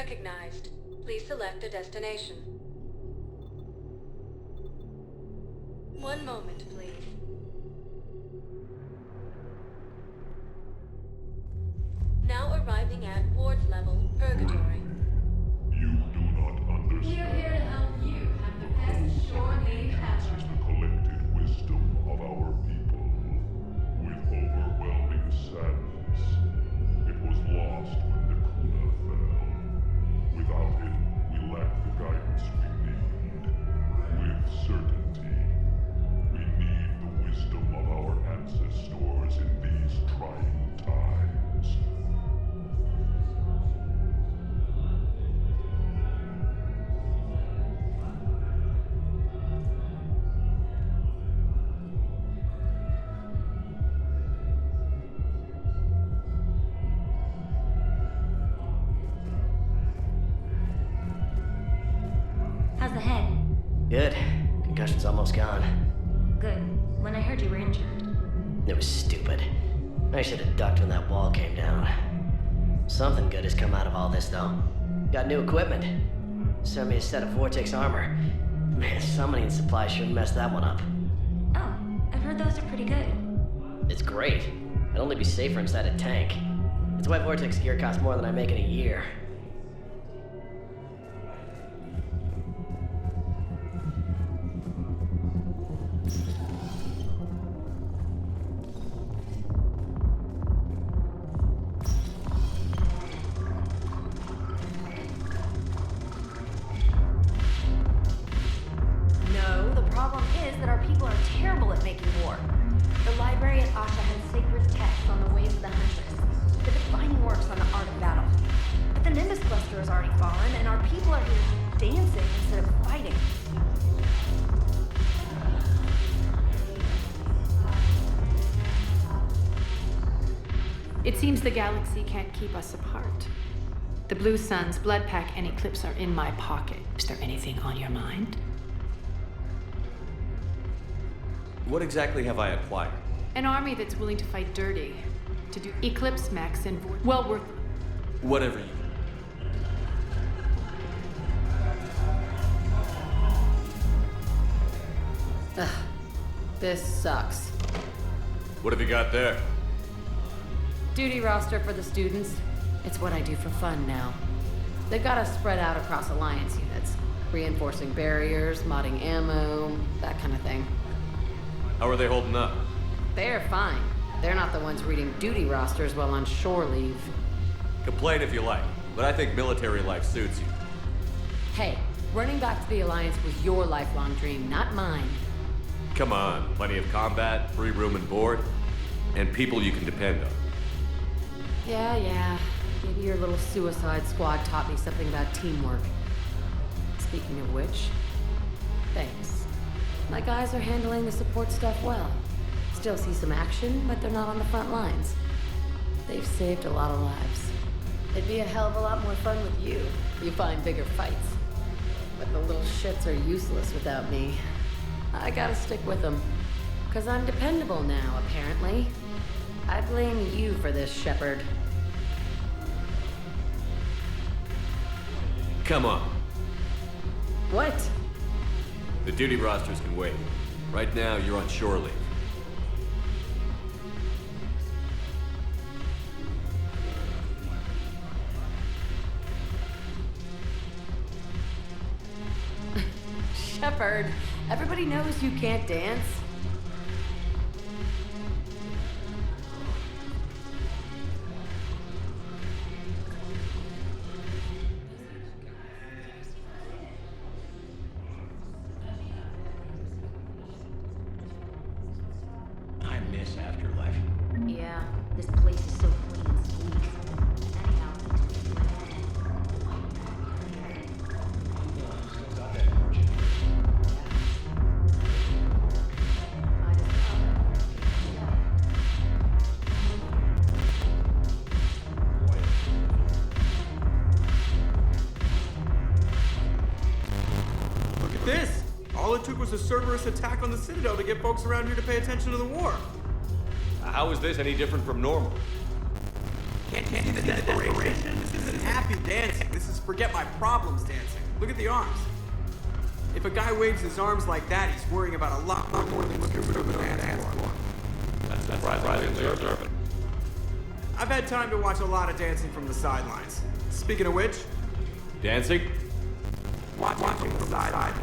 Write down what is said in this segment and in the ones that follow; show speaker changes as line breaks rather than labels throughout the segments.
recognized. Please select a destination. One moment, please. Now arriving at Ward's level, Purgatory.
You do not understand.
We are here to help you have the best shore-leave
This is
ever.
the collected wisdom of our people. With overwhelming sadness, it was lost when the Kuna fell. Without it, we lack the guidance we need. With certainty, we need the wisdom of our ancestors in these trying times.
How's the head?
Good. Concussion's almost gone.
Good. When I heard you were injured.
It was stupid. I should have ducked when that wall came down. Something good has come out of all this, though. Got new equipment. Sent me a set of Vortex armor. Man, summoning supply shouldn't mess that one up.
Oh, I've heard those are pretty good.
It's great. I'd only be safer inside a tank. That's why Vortex gear costs more than I make in a year.
No, the problem is that our people are terrible at making war. The library at Asha has sacred texts on the ways of the Huntress, the defining works on the art of battle. But the Nimbus cluster has already fallen, and our people are here dancing instead of fighting.
It seems the galaxy can't keep us apart. The Blue Suns, Blood Pack, and Eclipse are in my pocket. Is there anything on your mind?
What exactly have I acquired?
An army that's willing to fight dirty. To do Eclipse, Max, and well worth it.
Whatever you...
This sucks.
What have you got there?
Duty roster for the students. It's what I do for fun now. They've got us spread out across Alliance units. Reinforcing barriers, modding ammo, that kind of thing.
How are they holding up?
They're fine. They're not the ones reading duty rosters while on shore leave.
Complain if you like, but I think military life suits you.
Hey, running back to the Alliance was your lifelong dream, not mine.
Come on, plenty of combat, free room and board, and people you can depend on.
Yeah. Maybe your little suicide squad taught me something about teamwork. Speaking of which, thanks. My guys are handling the support stuff well. Still see some action, but they're not on the front lines. They've saved a lot of lives. It'd be a hell of a lot more fun with you. You find bigger fights. But the little shits are useless without me. I gotta stick with them. 'Cause I'm dependable now, apparently. I blame you for this, Shepard.
Come on.
What?
The duty rosters can wait. Right now, you're on shore leave.
Shepard, everybody knows you can't dance.
I miss Afterlife.
Yeah, this place is so clean and squeaky. Anyhow.
Look at this! All it took was a Cerberus attack on the Citadel to get folks around here to pay attention to the war.
How is this any different from normal?
Can't you see the desperation? This isn't happy dancing. This is forget my problems dancing. Look at the arms. If a guy waves his arms like that, he's worrying about a lot more than looking for the dance floor.
That's surprisingly observant.
I've had time to watch a lot of dancing from the sidelines. Speaking of which,
Dancing?
watching the sidelines.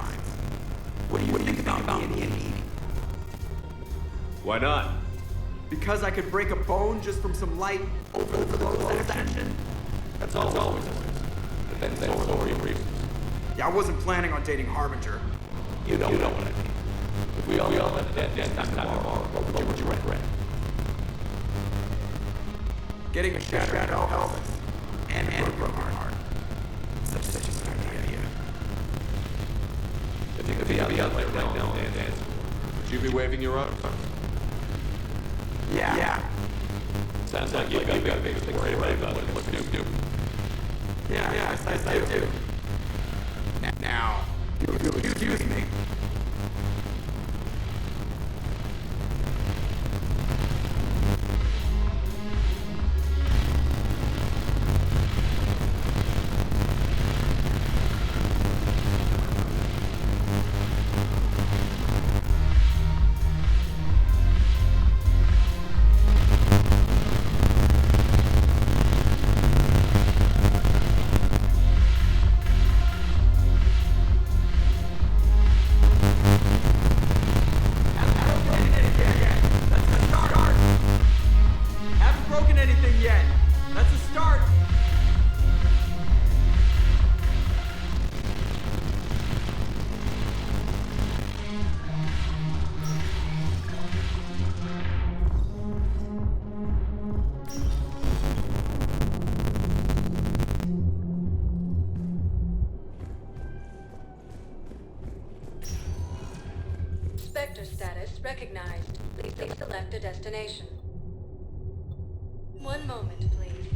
What do you think about me and eating?
Why not?
Because I could break a bone just from some light over-the-close action.
That's always a reason. But then so are your reasons.
Yeah, I wasn't planning on dating Harbinger.
You know what I mean. If we all let that dance time tomorrow, what would you regret?
Getting a shattered Elvis and a broken heart. Such a good idea.
If you could be out there right now and dance, would you be waving your arms?
Yeah.
Sounds like you've got big things to worry about. What do you do?
Yeah, I do. Now, you'll excuse me. Haven't broken anything yet. That's a start.
Spectre status recognized. Please select a destination. One moment, please.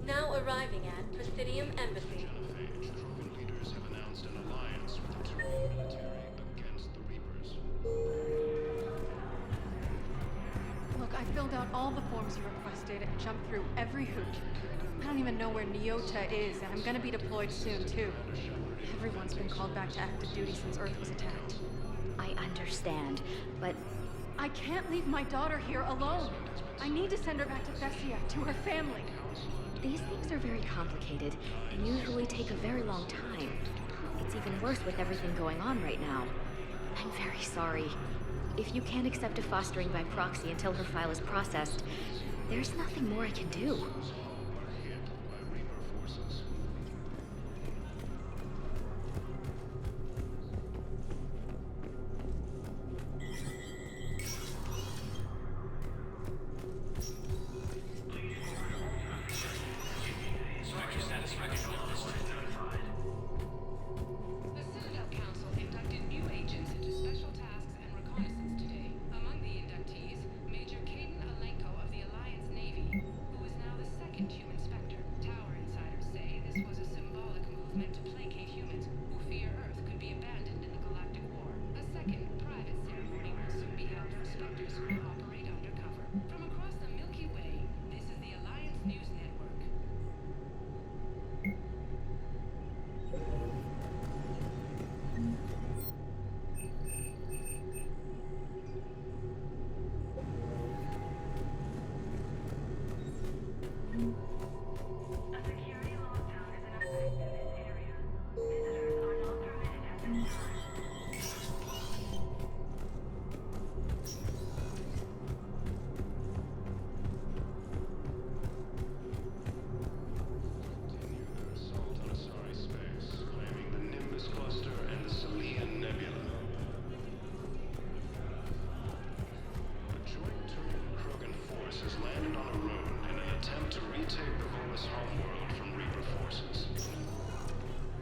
Now arriving at Presidium Embassy.
Leaders have announced an alliance with the Terran military against the Reapers.
Look, I filled out all the forms you requested and jumped through every hoop. I don't even know where Nyota is, and I'm gonna be deployed soon, too. Everyone's been called back to active duty since Earth was attacked.
I understand, but
I can't leave my daughter here alone. I need to send her back to Thessia, to her family.
these things are very complicated and usually take a very long time. It's even worse with everything going on right now. I'm very sorry. If you can't accept a fostering by proxy until her file is processed, there's nothing more I can do.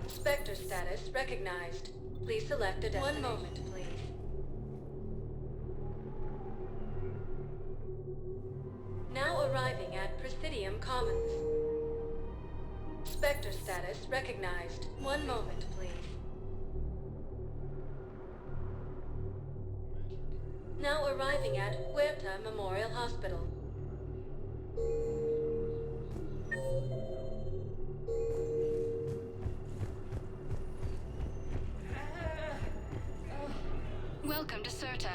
Spectre status recognized. Please select a destination. 1 moment, please. Now arriving at Presidium Commons. Spectre status recognized. 1 moment, please. Now arriving at Huerta Memorial Hospital.
Welcome to CERTA.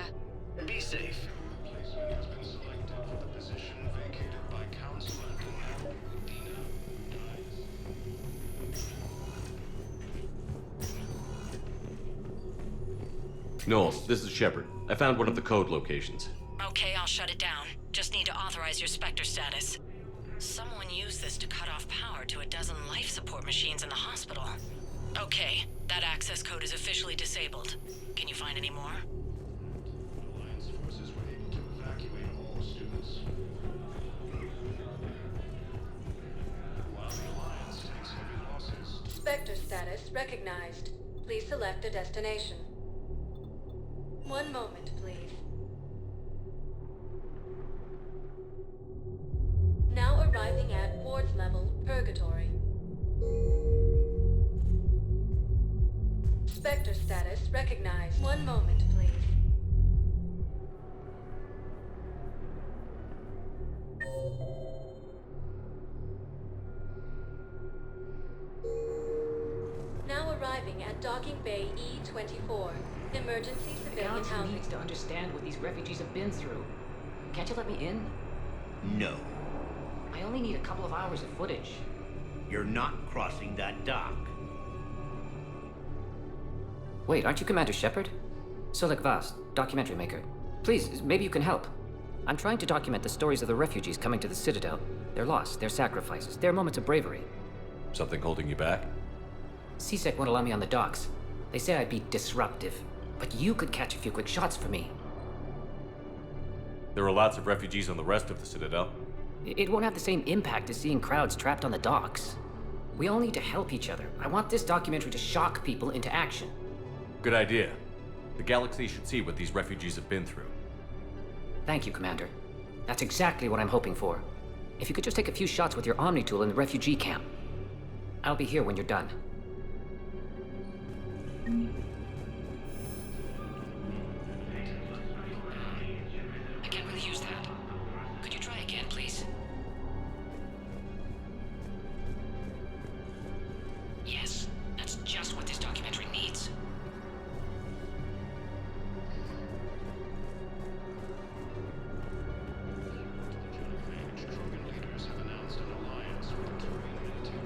Be safe. Replacement has been selected for the position vacated by Councilor Dina.
Noel, this is Shepard. I found one of the code locations.
Okay, I'll shut it down. Just need to authorize your Spectre status. Someone used this to cut off power to a dozen life support machines in the hospital. Okay, that access code is officially disabled. Can you find any more?
Alliance forces were able to evacuate all students. While the Alliance takes heavy losses.
Spectre status recognized. Please select a destination. One moment, please. Now arriving at wards level Purgatory. Spectre status recognized. One moment, please. Now arriving at Docking Bay E-24. Emergency
The
civilian
Galaxy
housing.
needs to understand what these refugees have been through. Can't you let me in?
No,
I only need a couple of hours of footage.
you're not crossing that dock.
Wait, aren't you Commander Shepard? Solek Vast, documentary maker. Please, maybe you can help. I'm trying to document the stories of the refugees coming to the Citadel. Their loss, their sacrifices, their moments of bravery.
Something holding you back?
CSEC won't allow me on the docks. They say I'd be disruptive. But you could catch a few quick shots for me.
There are lots of refugees on the rest of the Citadel.
It won't have the same impact as seeing crowds trapped on the docks. We all need to help each other. I want this documentary to shock people into action.
Good idea. The Galaxy should see what these refugees have been through.
Thank you, Commander. That's exactly what I'm hoping for. If you could just take a few shots with your Omni tool in the refugee camp. I'll be here when you're done.
I can't really use that. Could you try again, please? Yes, that's just what this documentary needs.
Trogan leaders have announced an alliance with the community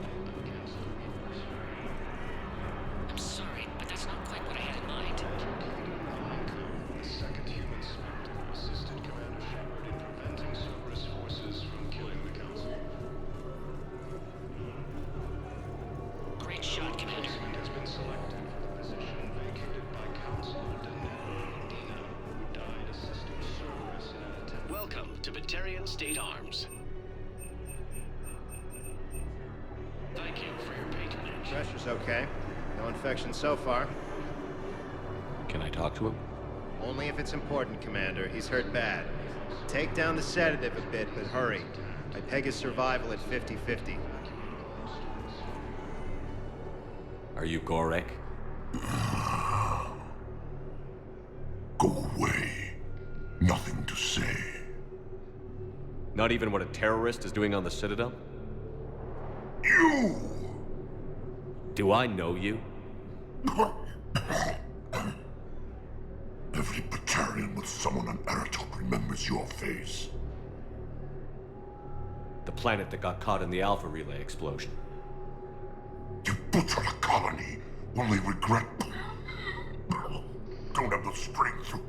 against the Reapers.
I'm sorry, but that's not quite what I had in mind.
The second human Spectre assisted Commander Shepard in preventing Cerberus forces from killing the Council.
Great shot, Commander.
Replacement has been selected for the position vacated by Councilor Dina, who died assisting Cerberus in an attempt.
Welcome to Batarian State Arms.
Thank you for your patronage.
Pressure's okay. No infection so far.
Can I talk to him?
Only if it's important, Commander. He's hurt bad. Take down the sedative a bit, but hurry. I peg his survival at 50-50.
Are you Gorek?
Go away. Nothing to say.
Not even what a terrorist is doing on the Citadel?
You!
Do I know you?
Every Batarian with someone on Aratok remembers your face.
The planet that got caught in the Alpha Relay explosion.
You butchered a colony, only regret. Don't have the strength to.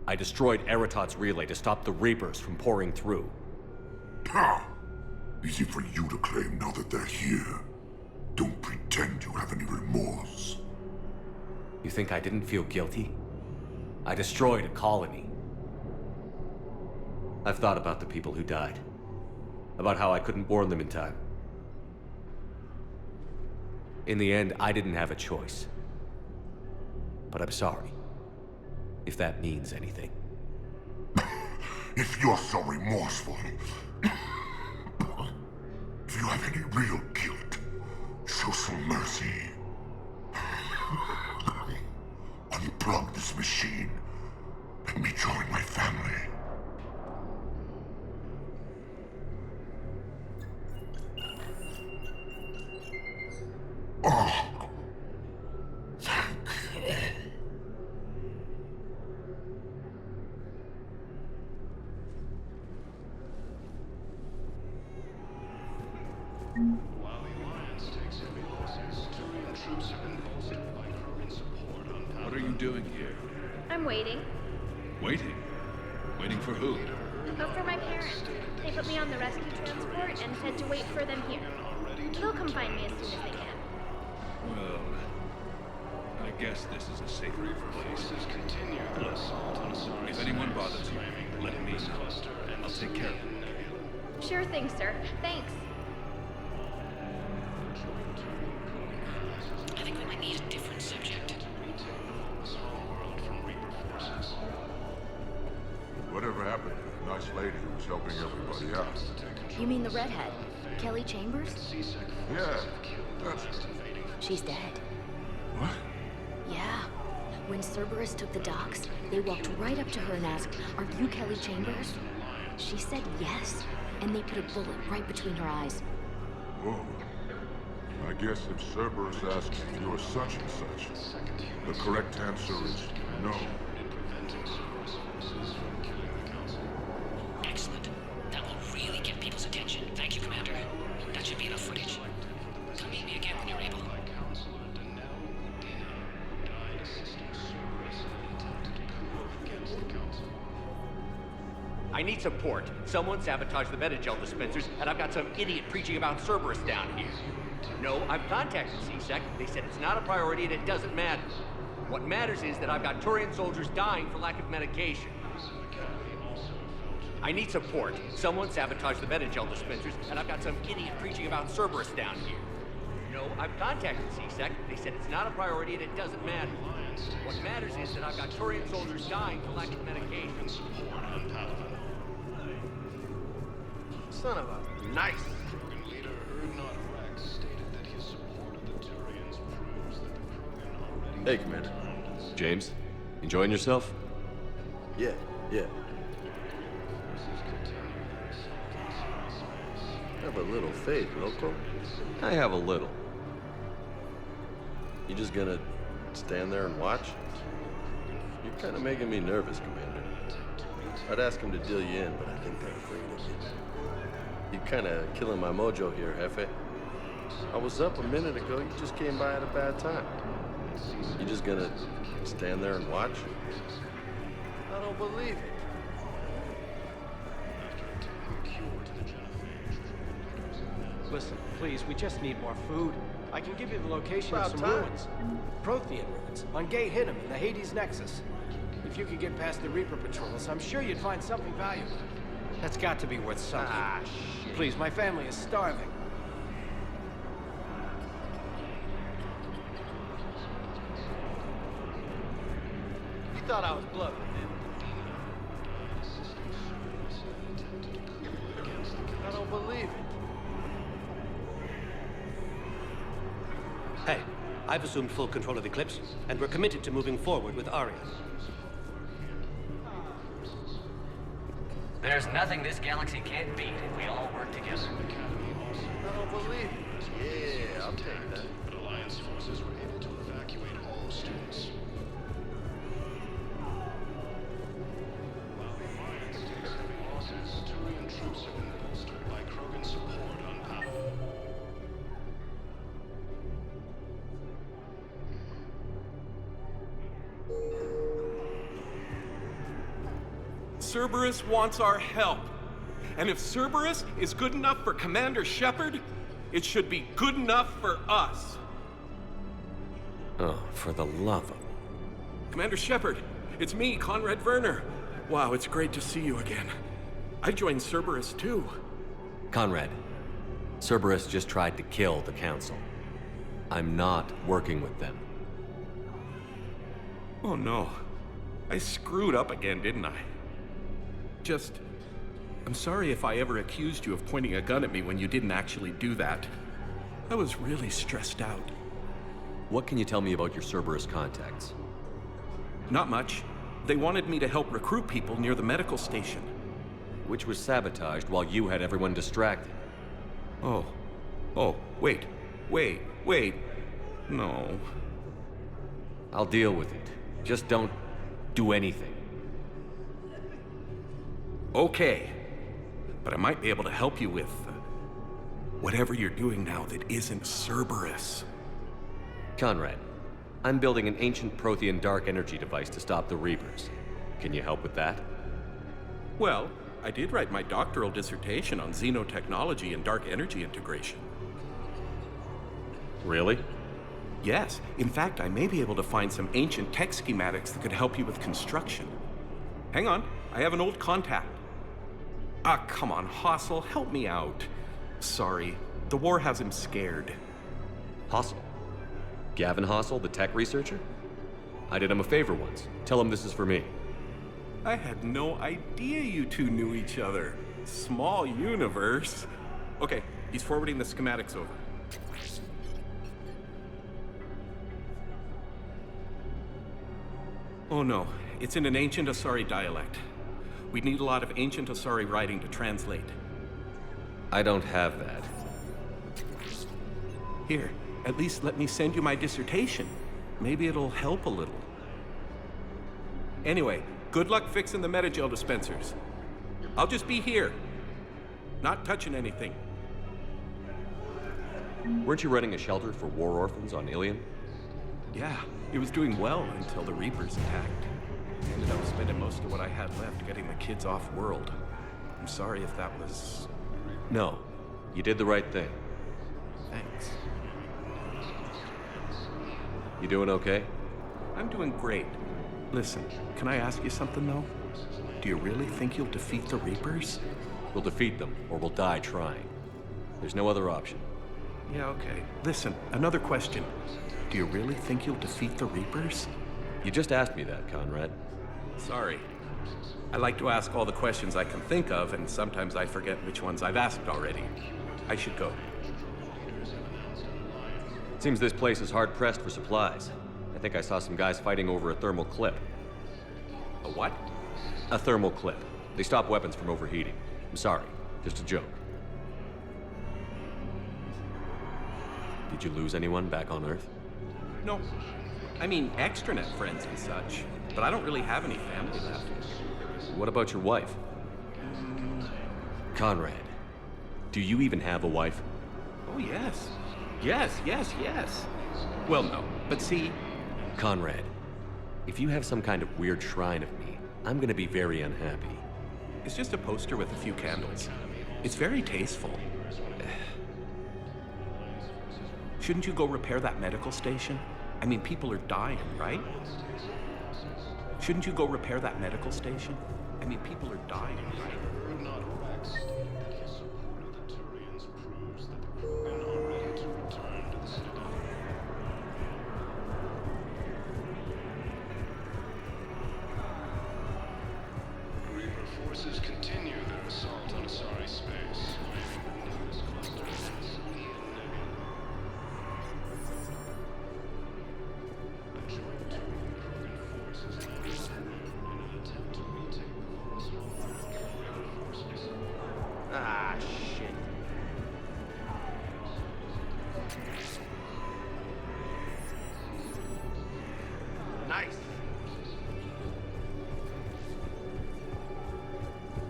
I destroyed Eratot's relay to stop the Reapers from pouring through.
Easy for you to claim now that they're here. Don't pretend you have any remorse.
You think I didn't feel guilty? I destroyed a colony. I've thought about the people who died. About how I couldn't warn them in time. In the end, I didn't have a choice. But I'm sorry. If that means anything.
If you're so remorseful, if you have any real guilt, show some mercy. Unplug this machine
While the Alliance takes heavy losses, Turian troops have been bolstered by Krogan support on Palace.
What are you doing here?
I'm waiting.
Waiting? Waiting for who?
Oh, for my parents. They put me on the rescue transport and said to wait for them here. They'll come find me as soon as they can.
Well, I guess this is a safer place.
Forces continue their assault on Asari.
If anyone bothers you, let me know. I'll take care of it.
Sure thing, sir. Thanks.
I think we might need a different subject.
Whatever happened to the nice lady who was helping everybody out?
You mean the redhead? Kelly Chambers?
Yeah, that's it.
She's dead.
What?
Yeah. When Cerberus took the docks, they walked right up to her and asked, "Are you Kelly Chambers?" She said yes, and they put a bullet right between her eyes.
Whoa. I guess if Cerberus asks if you're such and such, the correct answer is no.
Excellent. That will really get people's attention. Thank you, Commander. That should be enough footage. Come meet me again when you're able.
I need support. Someone sabotaged the Metagel dispensers, and I've got some idiot preaching about Cerberus down here. No, I've contacted CSEC. They said it's not a priority and it doesn't matter. What matters is that I've got Turian soldiers dying for lack of medication. I need support. Someone sabotaged the Metagel dispensers, and I've got some idiot preaching about Cerberus down here. No, I've contacted CSEC. They said it's not a priority and it doesn't matter. What matters is that I've got Turian soldiers dying for lack of medication. Son of a nice.
Krogan leader Erdnot Rex stated that his support of the Turians proves that the Krogan already...
Hey, Commander.
James, enjoying yourself?
Yeah. Have a little faith, loco.
I have a little.
You just gonna stand there and watch? You're kind of making me nervous, Commander. I'd ask him to deal you in, but I think they're afraid of you. You're kind of killing my mojo here, Jefe. I was up a minute ago. You just came by at a bad time. You just gonna stand there and watch? I don't believe it.
Listen, please, we just need more food. I can give you the location of
About
some
time.
ruins. Prothean ruins, on Gay Hinnom in the Hades Nexus. If you could get past the Reaper patrols, I'm sure you'd find something valuable. That's got to be worth something.
Ah, shit.
Please, my family is starving.
You thought I was bluffing, didn't you?
I don't believe it.
Hey, I've assumed full control of Eclipse, and we're committed to moving forward with Aria.
There's nothing this galaxy can't beat if we all work together.
I don't believe it. Yeah, I'll take that.
But Alliance forces were able to evacuate all students. While the Alliance takes heavy losses, Turian troops have been bolstered by Krogan support on Palace.
Cerberus wants our help. And if Cerberus is good enough for Commander Shepard, it should be good enough for us.
Oh, for the love of...
Commander Shepard, it's me, Conrad Werner. Wow, it's great to see you again. I joined Cerberus too.
Conrad, Cerberus just tried to kill the Council. I'm not working with them.
Oh no. I screwed up again, didn't I? I'm sorry if I ever accused you of pointing a gun at me when you didn't actually do that. I was really stressed out.
What can you tell me about your Cerberus contacts?
Not much. They wanted me to help recruit people near the medical station.
Which was sabotaged while you had everyone distracted.
Oh, wait. No.
I'll deal with it. Just don't do anything.
Okay. But I might be able to help you with whatever you're doing now that isn't Cerberus.
Conrad, I'm building an ancient Prothean dark energy device to stop the Reapers. Can you help with that?
Well, I did write my doctoral dissertation on xenotechnology and dark energy integration.
Really?
Yes. In fact, I may be able to find some ancient tech schematics that could help you with construction. Hang on, I have an old contact. Ah, come on, Hossel, help me out. Sorry, the war has him scared.
Hossel? Gavin Hossel, the tech researcher? I did him a favor once. Tell him this is for me.
I had no idea you two knew each other. Small universe. Okay, he's forwarding the schematics over. Oh no, it's in an ancient Asari dialect. We'd need a lot of ancient Asari writing to translate.
I don't have that.
Here, at least let me send you my dissertation. Maybe it'll help a little. Anyway, good luck fixing the metagel dispensers. I'll just be here. Not touching anything.
Weren't you running a shelter for war orphans on Ilion?
Yeah, it was doing well until the Reapers attacked. I ended up spending most of what I had left getting the kids off-world. I'm sorry if that was...
No, you did the right thing.
Thanks.
You doing okay?
I'm doing great. Listen, can I ask you something, though? Do you really think you'll defeat the Reapers?
We'll defeat them, or we'll die trying. There's no other option.
Yeah, okay. Listen, another question. Do you really think you'll defeat the Reapers?
You just asked me that, Conrad.
Sorry. I like to ask all the questions I can think of, and sometimes I forget which ones I've asked already. I should go.
Seems this place is hard-pressed for supplies. I think I saw some guys fighting over a thermal clip.
A what?
A thermal clip. They stop weapons from overheating. I'm sorry, just a joke. Did you lose anyone back on Earth?
No. I mean, extranet friends and such. But I don't really have any family left.
What about your wife? Conrad, do you even have a wife?
Oh, yes. Yes. Well, no. But see...
Conrad, if you have some kind of weird shrine of me, I'm gonna be very unhappy.
It's just a poster with a few candles. It's very tasteful. Shouldn't you go repair that medical station? I mean, people are dying, right? Shouldn't you go repair that medical station? I mean, people are dying, right?
Reaper forces continue their assault on Asari space.
Ah, shit. Nice.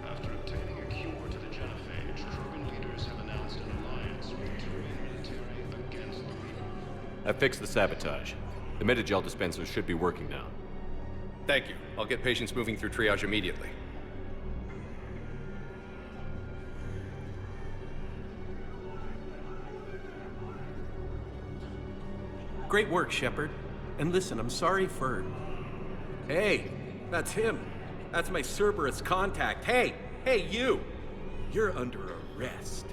After obtaining a cure to the genophage, Krogan leaders have announced an alliance with the Turian military against the Reaper.
I fixed the sabotage. The metagel dispensers should be working now.
Thank you. I'll get patients moving through triage immediately. Great work, Shepard. And listen, I'm sorry for... Hey, that's him. That's my Cerberus contact. Hey, you! You're under arrest.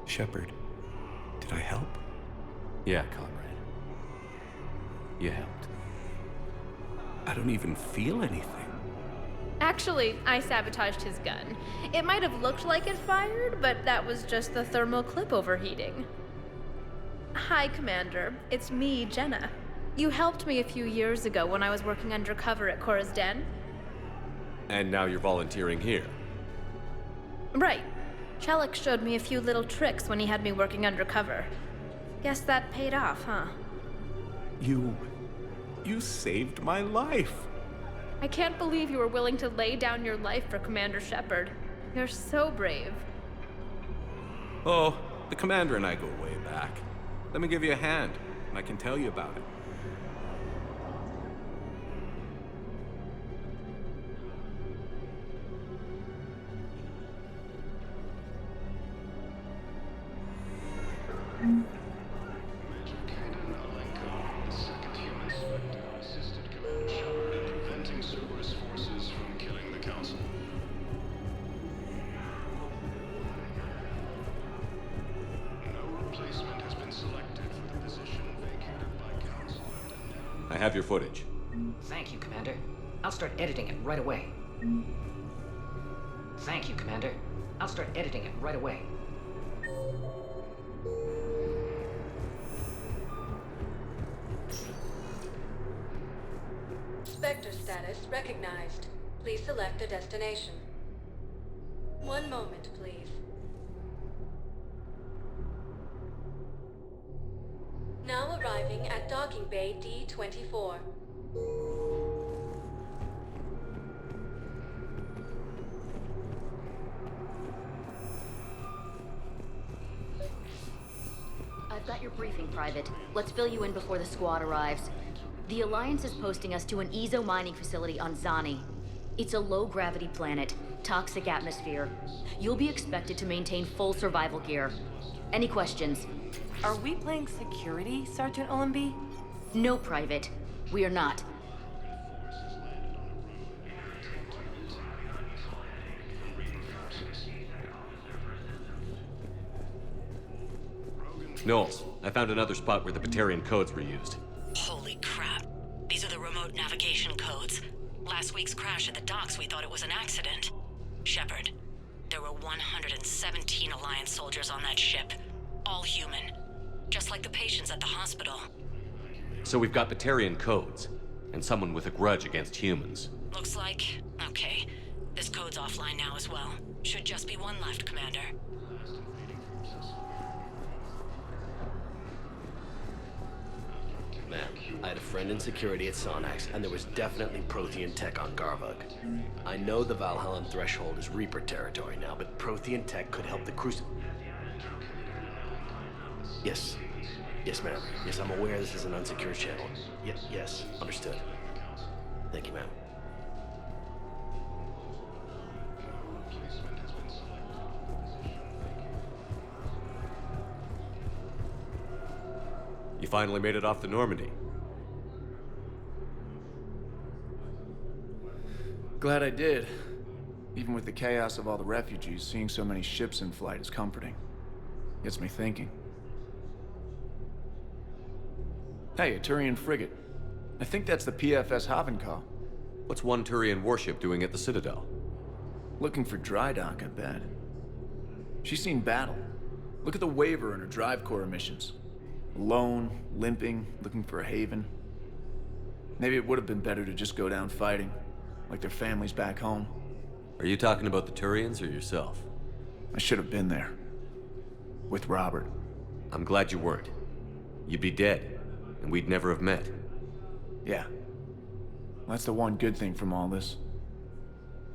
Shepard, did I help?
Yeah, Conrad. You helped.
I don't even feel anything.
Actually, I sabotaged his gun. It might have looked like it fired, but that was just the thermal clip overheating. Hi, Commander. It's me, Jenna. You helped me a few years ago when I was working undercover at Cora's Den.
And now you're volunteering here.
Right. Shellick showed me a few little tricks when he had me working undercover. Guess that paid off, huh?
You saved my life.
I can't believe you were willing to lay down your life for Commander Shepard. You're so brave.
Oh, the commander and I go way back. Let me give you a hand, and I can tell you about it.
I have your footage.
Thank you, Commander. I'll start editing it right away. Thank you, Commander. I'll start editing it right away.
Spectre status recognized. Please select a destination. One moment, please. Now arriving at docking bay D-24.
I've got your briefing, Private. Let's fill you in before the squad arrives. The Alliance is posting us to an Ezo mining facility on Zani. It's a low-gravity planet, toxic atmosphere. You'll be expected to maintain full survival gear. Any questions?
Are we playing security, Sergeant Olenby?
No, Private. We are not.
Knowles, I found another spot where the Batarian codes were used.
Holy crap. These are the remote navigation codes. Last week's crash at the docks, we thought it was an accident. Shepard, there were 117 Alliance soldiers on that ship. All human. Just like the patients at the hospital.
So we've got Batarian codes, and someone with a grudge against humans.
Looks like... okay. This code's offline now as well. Should just be one left, Commander.
Man, I had a friend in security at Sonax, and there was definitely Prothean tech on Garvug. I know the Valhallan threshold is Reaper territory now, but Prothean tech could help the Yes. Yes, ma'am. Yes, I'm aware this is an unsecured channel. Yes, understood. Thank you, ma'am.
You finally made it off the Normandy.
Glad I did. Even with the chaos of all the refugees, seeing so many ships in flight is comforting. Gets me thinking. Hey, a Turian frigate. I think that's the PFS Havenkow.
What's one Turian warship doing at the Citadel?
Looking for dry dock, I bet. She's seen battle. Look at the waiver in her drive core emissions. Alone, limping, looking for a haven. Maybe it would have been better to just go down fighting, like their families back home.
Are you talking about the Turians or yourself?
I should have been there. With Robert.
I'm glad you weren't. You'd be dead, and we'd never have met.
Yeah. Well, that's the one good thing from all this.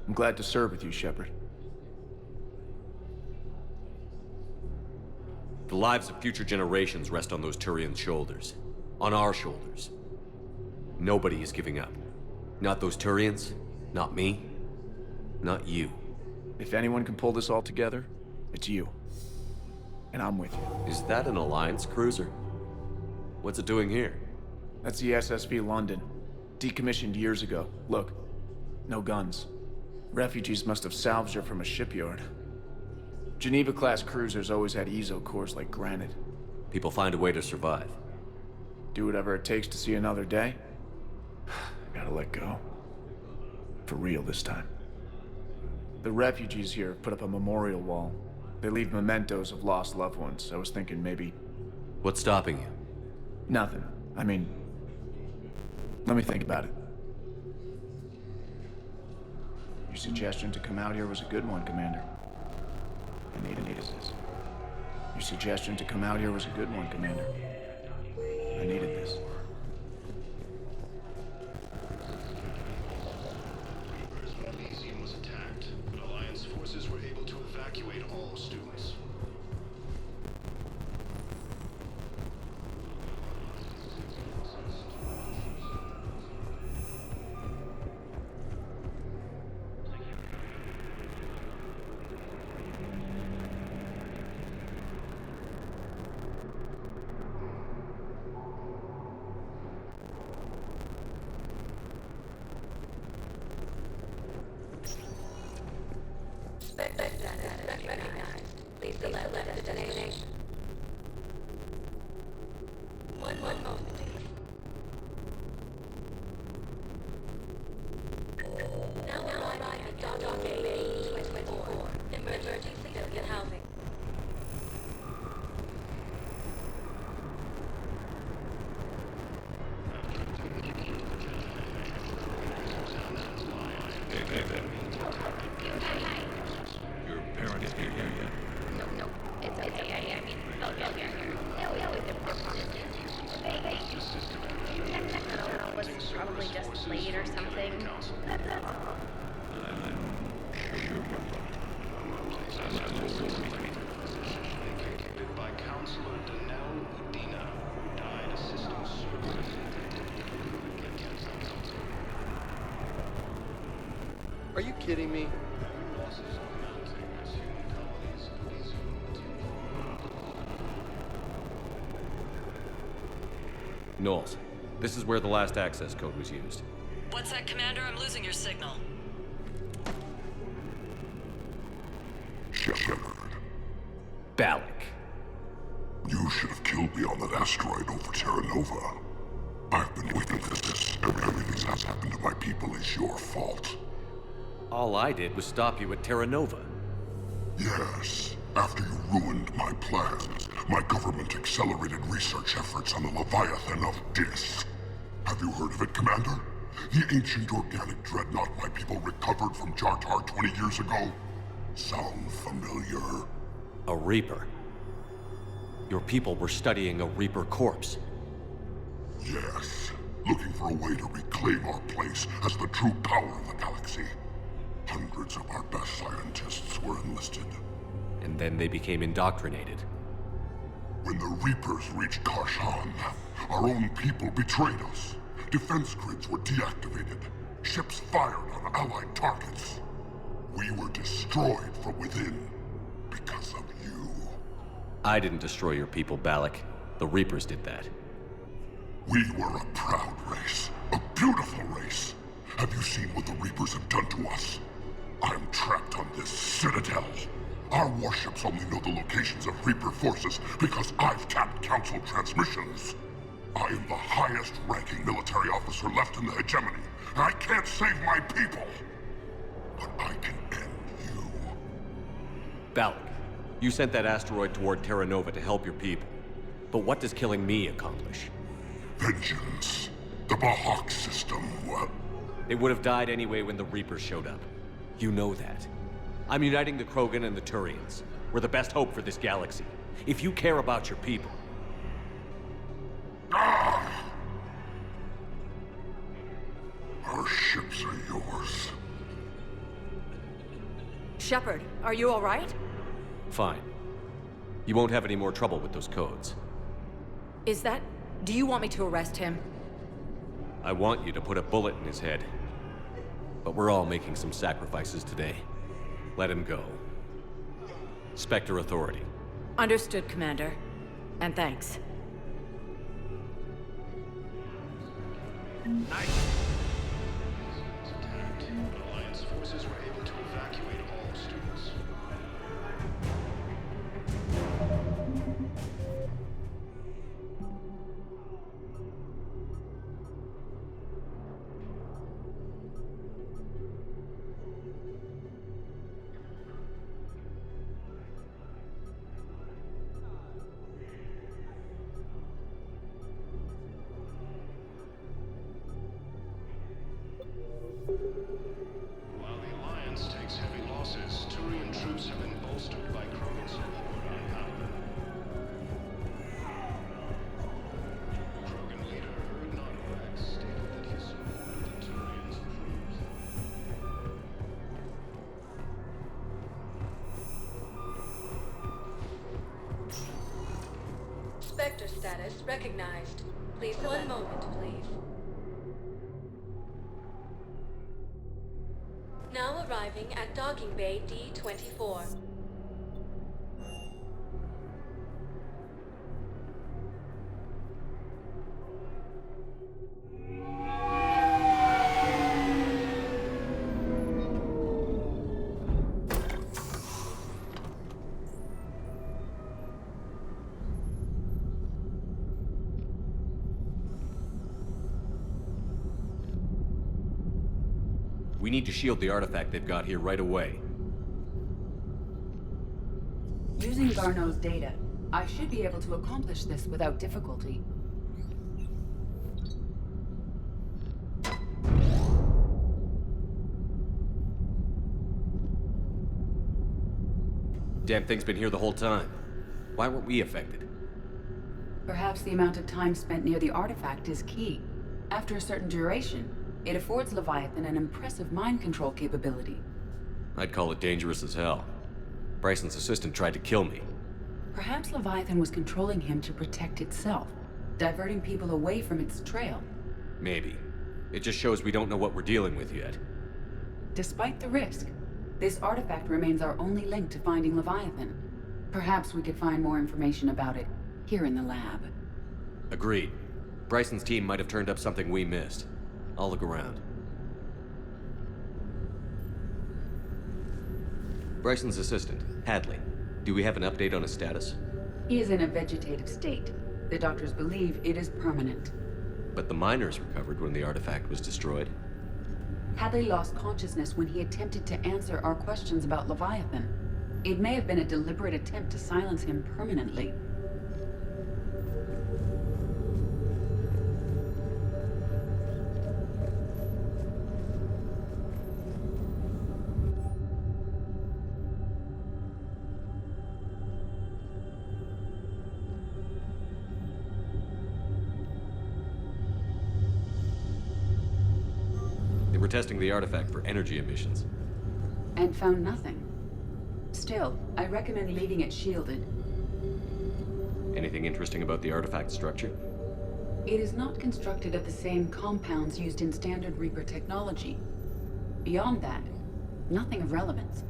I'm glad to serve with you, Shepard.
The lives of future generations rest on those Turians' shoulders. On our shoulders. Nobody is giving up. Not those Turians, not me, not you.
If anyone can pull this all together, it's you. And I'm with you.
Is that an Alliance cruiser? What's it doing here?
That's the SSV London. Decommissioned years ago. Look, no guns. Refugees must have salvaged her from a shipyard. Geneva-class cruisers always had Ezo cores like granite.
People find a way to survive.
Do whatever it takes to see another day. Gotta let go. for real this time. The refugees here have put up a memorial wall. They leave mementos of lost loved ones. I was thinking maybe...
What's stopping you?
Nothing. I mean... Let me think about it. Your suggestion to come out here was a good one, Commander. I needed this. Your suggestion to come out here was a good one, Commander. I needed this.
Elysium was attacked, but Alliance forces were able to evacuate all students.
Please select destination. One moment, please. Now arriving at Dock Bay 24. Emergency civilian housing.
Your parents here yet?
No. It's okay. I mean, they'll get here. Was probably just late or something.
Executed by Counselor Danelle Udina, who died assisting Cerberus.
Are you kidding me?
Knowles, this is where the last access code was used.
What's that, Commander? I'm losing your signal.
Shepard,
Balak.
you should have killed me on that asteroid over Terra Nova. I've been witness to this. Everything that's happened to my people is your fault.
All I did was stop you at Terra Nova.
Yes. After you ruined my plans, my government accelerated research efforts on the Leviathan of Dis. Have you heard of it, Commander? The ancient organic dreadnought my people recovered from Jartar 20 years ago? Sound familiar?
A Reaper. Your people were studying a Reaper corpse.
Yes. Looking for a way to reclaim our place as the true power of the galaxy. Hundreds of our best scientists were enlisted.
And then they became indoctrinated.
When the Reapers reached Karshan, our own people betrayed us. Defense grids were deactivated. Ships fired on Allied targets. We were destroyed from within because of you.
I didn't destroy your people, Balak. The Reapers did that.
We were a proud race. A beautiful race. Have you seen what the Reapers have done to us? I'm trapped on this citadel. Our warships only know the locations of Reaper forces because I've tapped Council transmissions. I am the highest-ranking military officer left in the hegemony, and I can't save my people. But I can end you.
Balak, you sent that asteroid toward Terra Nova to help your people. But what does killing me accomplish?
Vengeance. The Bahak system, well...
They would have died anyway when the Reapers showed up. You know that. I'm uniting the Krogan and the Turians. We're the best hope for this galaxy. If you care about your people...
Our ships are yours.
Shepard, are you all right?
Fine. You won't have any more trouble with those codes.
Is that... Do you want me to arrest him?
I want you to put a bullet in his head. But we're all making some sacrifices today. Let him go. Spectre Authority.
Understood, Commander. And thanks.
Nice. Attacked, but Alliance forces were able to evacuate all students.
sector status recognized. Please, one moment, please. Now arriving at docking bay D24.
We need to shield the artifact they've got here right away.
Using Garneau's data, I should be able to accomplish this without difficulty.
Damn thing's been here the whole time. Why weren't we affected?
Perhaps the amount of time spent near the artifact is key. After a certain duration, it affords Leviathan an impressive mind control capability.
I'd call it dangerous as hell. Bryson's assistant tried to kill me.
Perhaps Leviathan was controlling him to protect itself, diverting people away from its trail.
Maybe. It just shows we don't know what we're dealing with yet.
Despite the risk, this artifact remains our only link to finding Leviathan. Perhaps we could find more information about it here in the lab.
Agreed. Bryson's team might have turned up something we missed. I'll look around. Bryson's assistant, Hadley. Do we have an update on his status?
He is in a vegetative state. The doctors believe it is permanent.
But the miners recovered when the artifact was destroyed.
Hadley lost consciousness when he attempted to answer our questions about Leviathan. It may have been a deliberate attempt to silence him permanently.
We're testing the artifact for energy emissions.
And found nothing. Still, I recommend leaving it shielded.
Anything interesting about the artifact structure?
It is not constructed of the same compounds used in standard Reaper technology. Beyond that, nothing of relevance.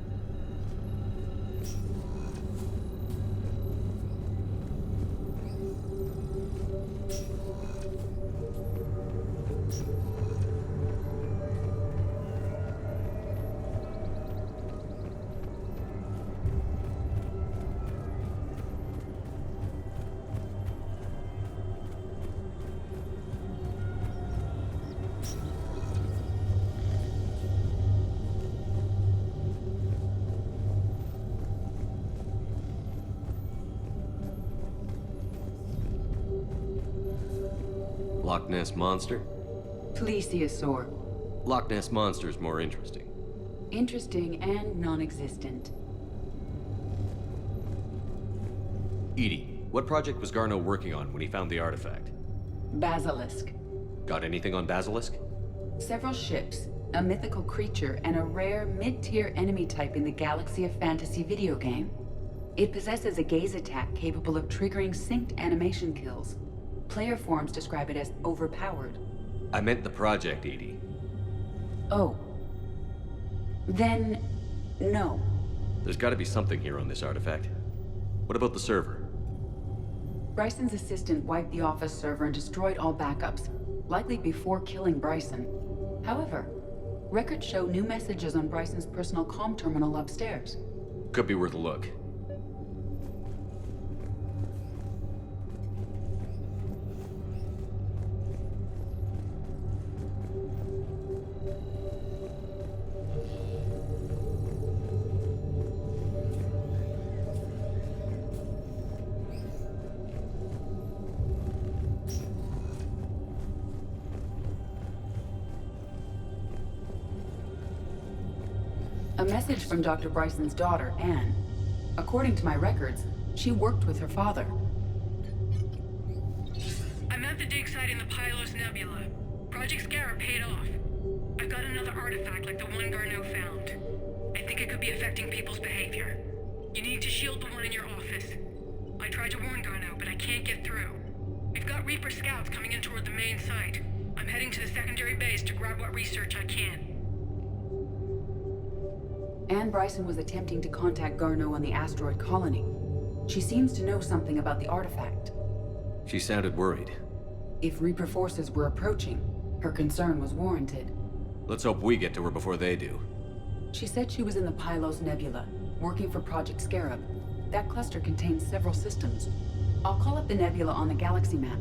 Loch Ness Monster?
Plesiosaur.
Loch Ness Monster's more interesting.
Interesting and non-existent.
Edie, what project was Garneau working on when he found the artifact?
Basilisk.
Got anything on Basilisk?
Several ships, a mythical creature, and a rare mid-tier enemy type in the Galaxy of Fantasy video game. It possesses a gaze attack capable of triggering synced animation kills. Player forms describe it as overpowered.
I meant the project, Edie.
Oh. Then, no.
There's gotta be something here on this artifact. What about the server?
Bryson's assistant wiped the office server and destroyed all backups, likely before killing Bryson. However, records show new messages on Bryson's personal comm terminal upstairs.
Could be worth a look.
A message from Dr. Bryson's daughter, Anne. According to my records, she worked with her father.
I'm at the dig site in the Pylos Nebula. Project Scarab paid off. I've got another artifact like the one Garneau found. I think it could be affecting people's behavior. You need to shield the one in your office. I tried to warn Garneau, but I can't get through. We've got Reaper scouts coming in toward the main site. I'm heading to the secondary base to grab what research I can.
Anne Bryson was attempting to contact Garneau on the asteroid colony. She seems to know something about the artifact.
She sounded worried.
If Reaper forces were approaching, her concern was warranted.
Let's hope we get to her before they do.
She said she was in the Pylos Nebula, working for Project Scarab. That cluster contains several systems. I'll call up the nebula on the galaxy map.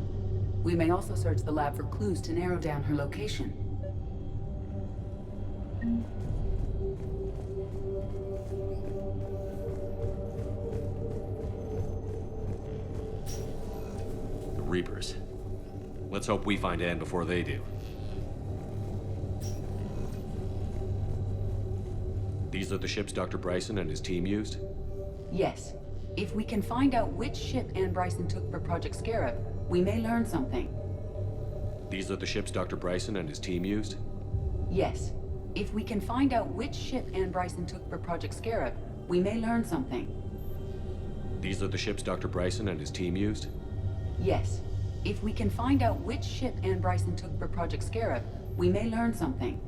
We may also search the lab for clues to narrow down her location.
The Reapers. Let's hope we find Anne before they do. These are the ships Dr. Bryson and his team used?
Yes. If we can find out which ship Anne Bryson took for Project Scarab, we may learn something.
These are the ships Dr. Bryson and his team used?
Yes. If we can find out which ship Anne Bryson took for Project Scarab, we may learn something.
These are the ships Dr. Bryson and his team used?
Yes. If we can find out which ship Anne Bryson took for Project Scarab, we may learn something.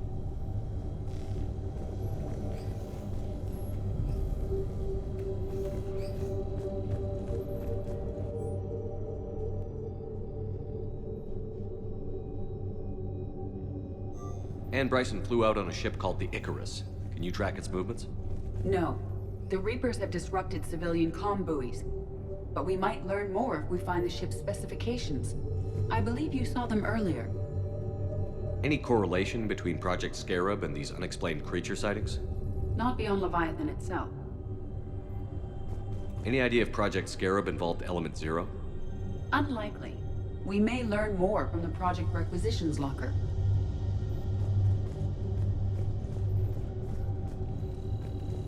Anne Bryson flew out on a ship called the Icarus. Can you track its movements?
No. The Reapers have disrupted civilian comm buoys. But we might learn more if we find the ship's specifications. I believe you saw them earlier.
Any correlation between Project Scarab and these unexplained creature sightings?
Not beyond Leviathan itself.
Any idea if Project Scarab involved Element Zero?
Unlikely. We may learn more from the Project Requisitions Locker.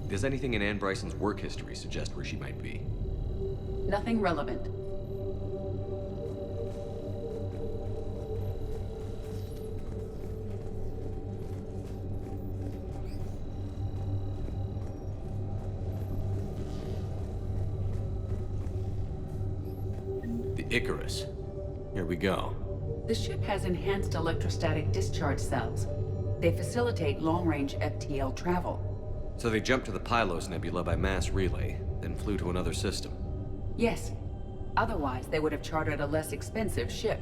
Does anything in Anne Bryson's work history suggest where she might be?
Nothing relevant.
The Icarus. Here we go.
The ship has enhanced electrostatic discharge cells. They facilitate long-range FTL travel.
So they jumped to the Pylos Nebula by mass relay, then flew to another system.
Yes. Otherwise, they would have chartered a less expensive ship.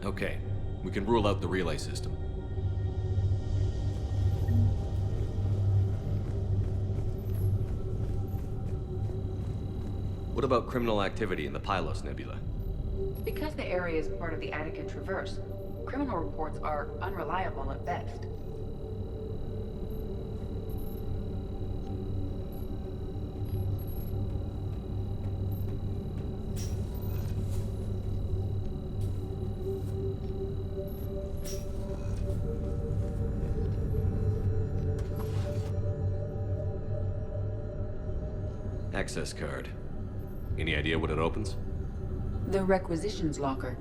Okay, we can rule out the relay system. What about criminal activity in the Pylos Nebula?
Because the area is part of the Attica Traverse, criminal reports are unreliable at best.
Access card. Any idea what it opens?
The Requisitions Locker.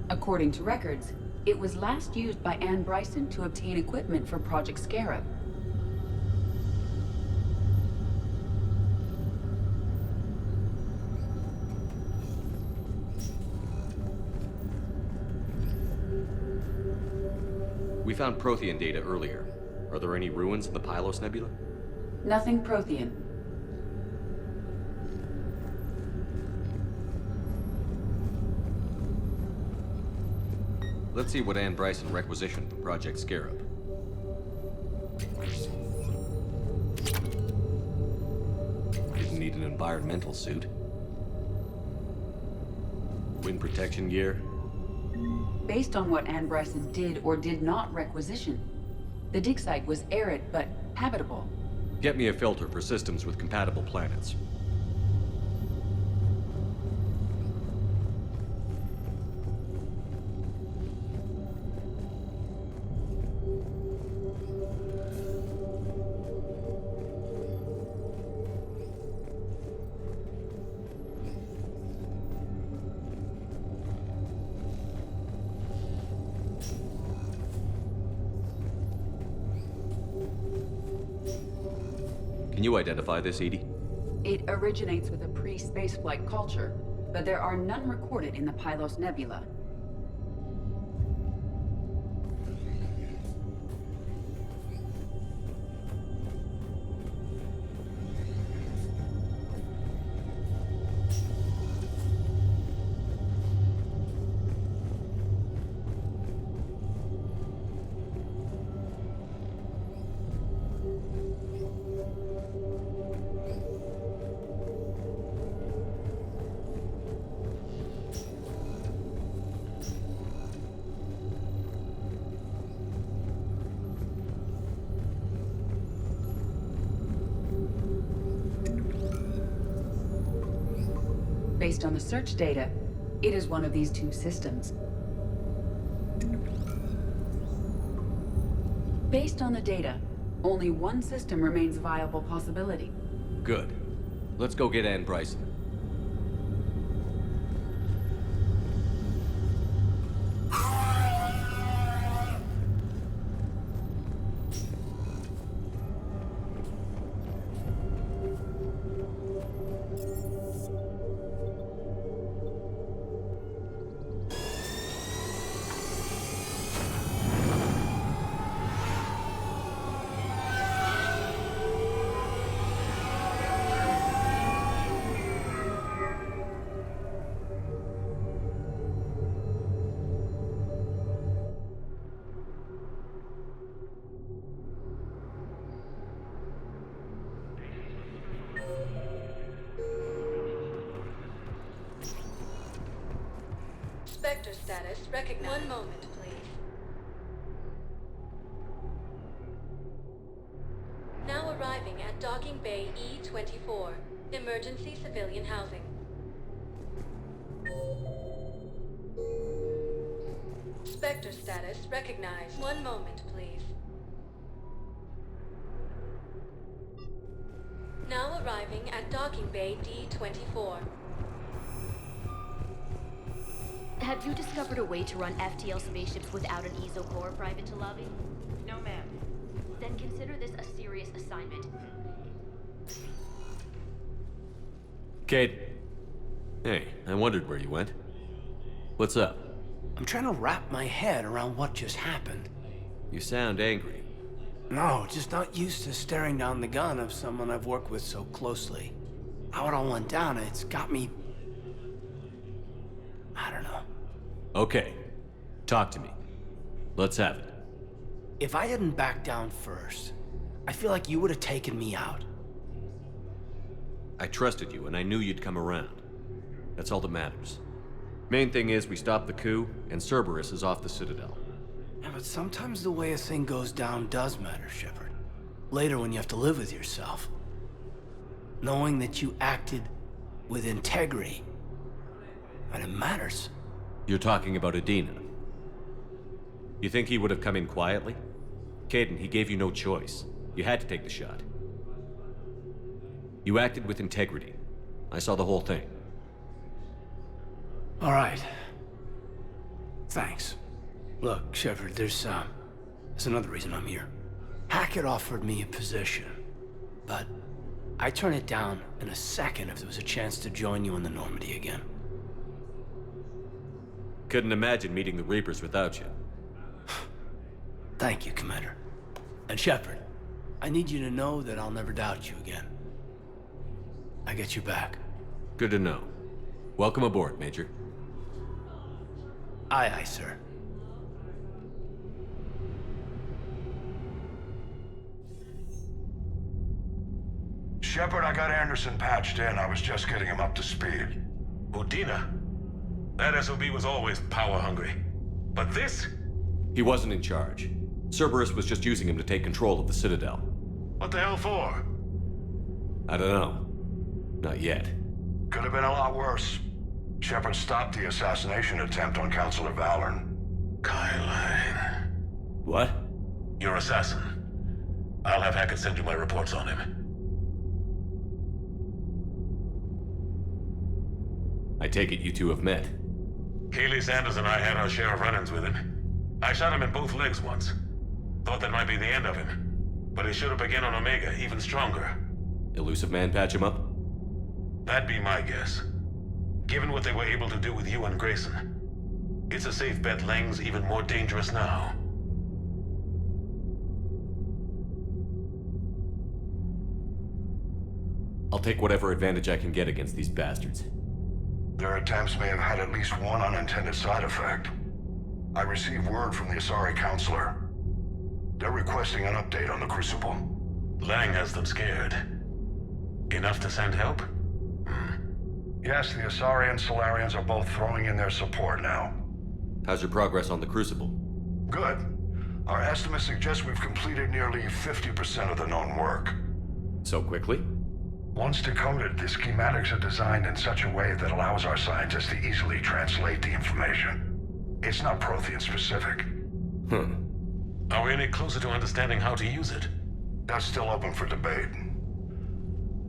According to records, it was last used by Anne Bryson to obtain equipment for Project Scarab.
We found Prothean data earlier. Are there any ruins in the Pylos Nebula?
Nothing Prothean.
Let's see what Anne Bryson requisitioned for Project Scarab. Didn't need an environmental suit. Wind protection gear.
Based on what Anne Bryson did or did not requisition, the dig site was arid but habitable.
Get me a filter for systems with compatible planets. Can you identify this, Edie?
It originates with a pre-spaceflight culture. but there are none recorded in the Pylos Nebula. Based on the search data, it is one of these two systems. Based on the data, only one system remains a viable possibility.
Good. Let's go get Ann Bryson.
Spectre status recognized. 1 moment, please. Now arriving at Docking Bay E-24, emergency civilian housing. Spectre status recognized. 1 moment, please. Now arriving at Docking Bay D-24.
Have you discovered a way to run FTL spaceships without an ESO core private to lobby?
No, ma'am.
Then consider this a serious assignment.
Kate. Hey, I wondered where you went. What's up?
I'm trying to wrap my head around what just happened.
You sound angry.
No, just not used to staring down the gun of someone I've worked with so closely. How it all went down, it's got me... I don't know.
Okay. Talk to me. Let's have it.
If I hadn't backed down first, I feel like you would have taken me out.
I trusted you, and I knew you'd come around. That's all that matters. Main thing is we stopped the coup, and Cerberus is off the Citadel.
Yeah, but sometimes the way a thing goes down does matter, Shepard. Later when you have to live with yourself. Knowing that you acted with integrity, and it matters.
You're talking about Adina. You think he would have come in quietly? Caden, he gave you no choice. You had to take the shot. You acted with integrity. I saw the whole thing.
All right. Thanks. Look, Shepard, there's another reason I'm here. Hackett offered me a position, but I'd turn it down in a second if there was a chance to join you in the Normandy again.
Couldn't imagine meeting the Reapers without you.
Thank you, Commander. And Shepard, I need you to know that I'll never doubt you again. I get your back.
Good to know. Welcome aboard, Major.
Aye, aye, sir.
Shepard, I got Anderson patched in. I was just getting him up to speed.
Udina? That SOB was always power-hungry. But this?
He wasn't in charge. Cerberus was just using him to take control of the Citadel.
What the hell for?
I don't know. Not yet.
Could have been a lot worse. Shepard stopped the assassination attempt on Councilor Valorn.
Kyle.
What?
Your assassin. I'll have Hackett send you my reports on him.
I take it you two have met.
Keely Sanders and I had our share of run-ins with him. I shot him in both legs once. Thought that might be the end of him. But he showed up again on Omega, even stronger.
Elusive Man patch him up?
That'd be my guess. Given what they were able to do with you and Grayson, it's a safe bet Lang's even more dangerous now.
I'll take whatever advantage I can get against these bastards.
Their attempts may have had at least one unintended side effect. I received word from the Asari counselor. They're requesting an update on the Crucible.
Lang has them scared. Enough to send help?
Yes, the Asari and Solarians are both throwing in their support now.
How's your progress on the Crucible?
Good. Our estimates suggest we've completed nearly 50% of the known work.
So quickly?
Once decoded, the schematics are designed in such a way that allows our scientists to easily translate the information. It's not Prothean specific.
Are we any closer to understanding how to use it?
That's still open for debate.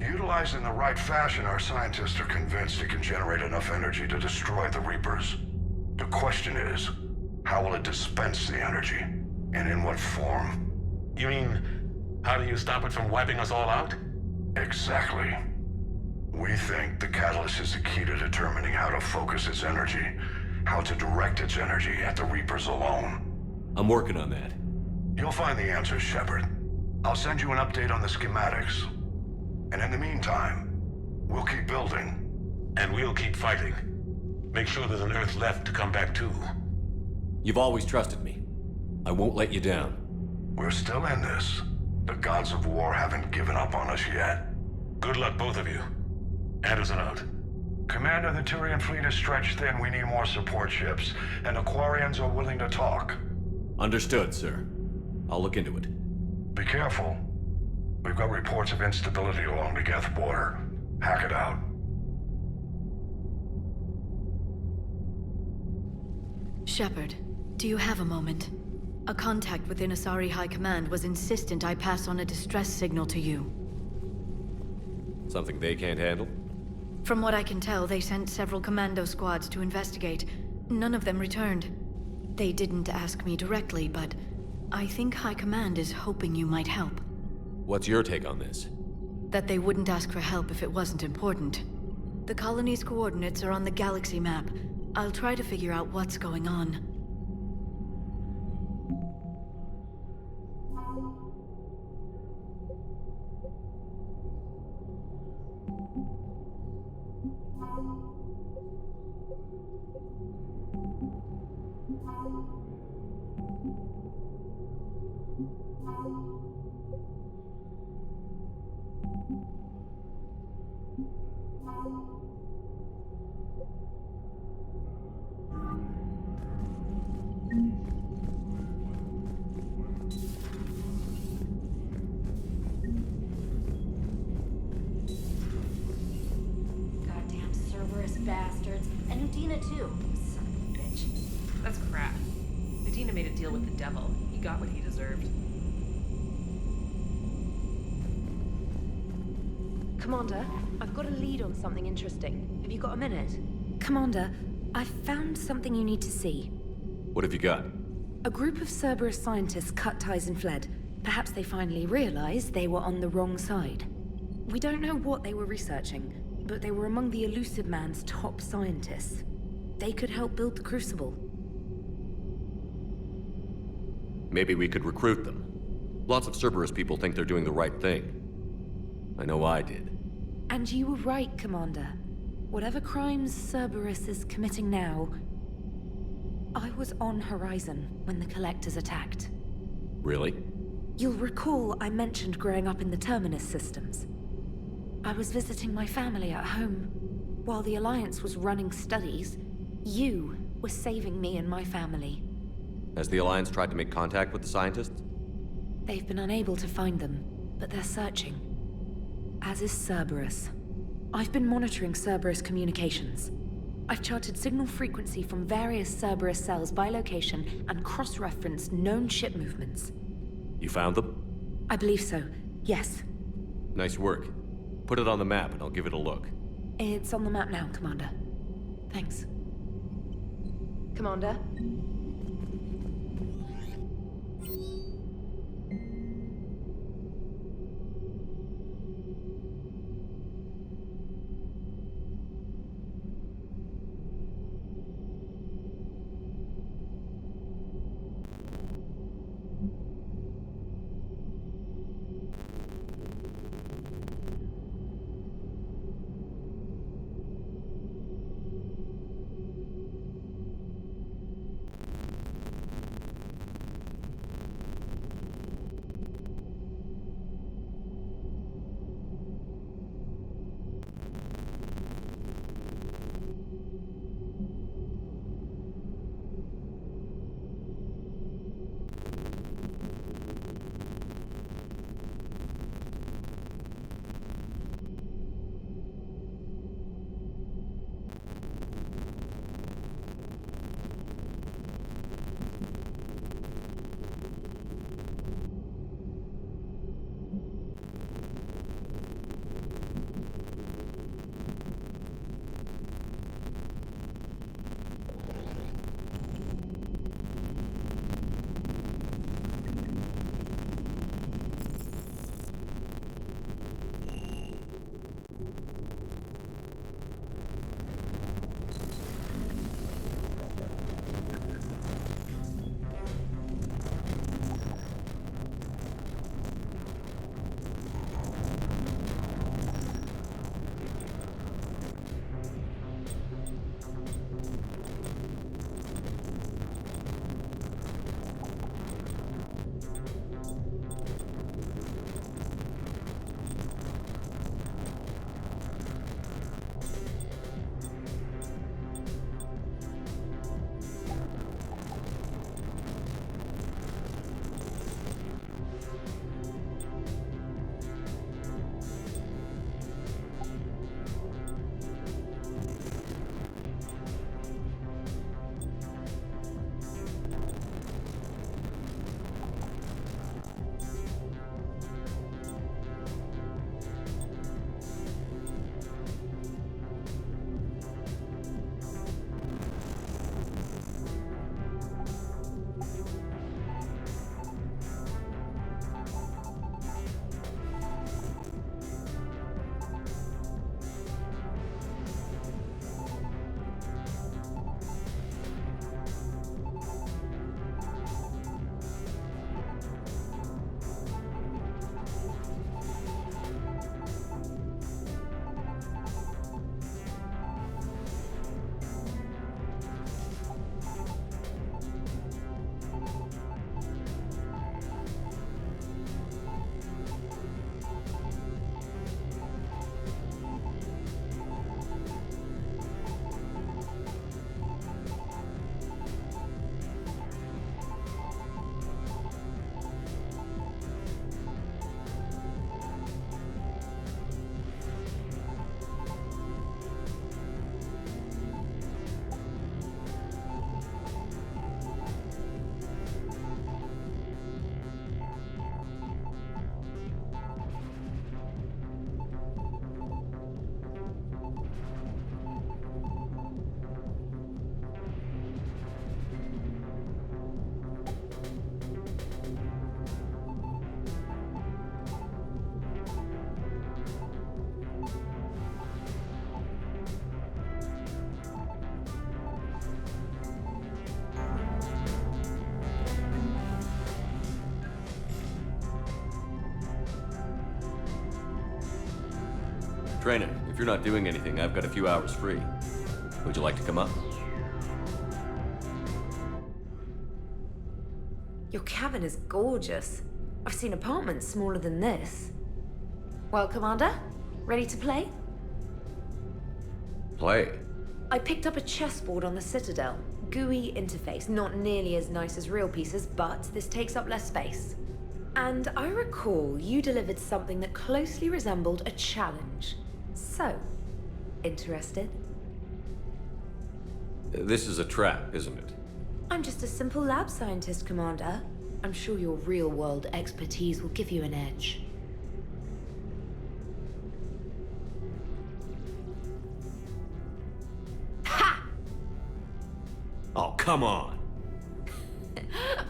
Utilized in the right fashion, our scientists are convinced it can generate enough energy to destroy the Reapers. The question is, how will it dispense the energy? And in what form?
You mean, how do you stop it from wiping us all out?
Exactly. We think the catalyst is the key to determining how to focus its energy, how to direct its energy at the Reapers alone.
I'm working on that.
You'll find the answers, Shepard. I'll send you an update on the schematics. And in the meantime, we'll keep building.
And we'll keep fighting. Make sure there's an Earth left to come back to.
You've always trusted me. I won't let you down.
We're still in this. The gods of war haven't given up on us yet.
Good luck, both of you. Anderson out.
Commander, the Turian fleet is stretched thin. We need more support ships. And the Quarians are willing to talk.
Understood, sir. I'll look into it.
Be careful. We've got reports of instability along the Geth border. Hack it out.
Shepard, do you have a moment? A contact within Asari High Command was insistent I pass on a distress signal to you.
Something they can't handle?
From what I can tell, they sent several commando squads to investigate. None of them returned. They didn't ask me directly, but I think High Command is hoping you might help.
What's your take on this?
That they wouldn't ask for help if it wasn't important. The colony's coordinates are on the galaxy map. I'll try to figure out what's going on.
Bastards. And Udina too. Son of a bitch.
That's crap. Udina made a deal with the devil. He got what he deserved. Commander, I've got a lead on something interesting. Have you got a minute?
Commander, I've found something you need to see.
What have you got?
A group of Cerberus scientists cut ties and fled. Perhaps they finally realized they were on the wrong side. We don't know what they were researching, but they were among the Elusive Man's top scientists. They could help build the Crucible.
Maybe we could recruit them. Lots of Cerberus people think they're doing the right thing. I know I did.
And you were right, Commander. Whatever crimes Cerberus is committing now, I was on Horizon when the Collectors attacked.
Really?
You'll recall I mentioned growing up in the Terminus systems. I was visiting my family at home. While the Alliance was running studies, you were saving me and my family.
Has the Alliance tried to make contact with the scientists?
They've been unable to find them, but they're searching. As is Cerberus. I've been monitoring Cerberus communications. I've charted signal frequency from various Cerberus cells by location and cross-referenced known ship movements.
You found them?
I believe so, yes.
Nice work. Put it on the map and I'll give it a look.
It's on the map now, Commander. Thanks.
Commander?
Trainer, if you're not doing anything, I've got a few hours free. Would you like to come up?
Your cabin is gorgeous. I've seen apartments smaller than this. Well, Commander, ready to play?
Play?
I picked up a chessboard on the Citadel. GUI interface, not nearly as nice as real pieces, but this takes up less space. And I recall you delivered something that closely resembled a challenge. So, interested?
This is a trap, isn't it?
I'm just a simple lab scientist, Commander. I'm sure your real-world expertise will give you an edge.
Oh, come on!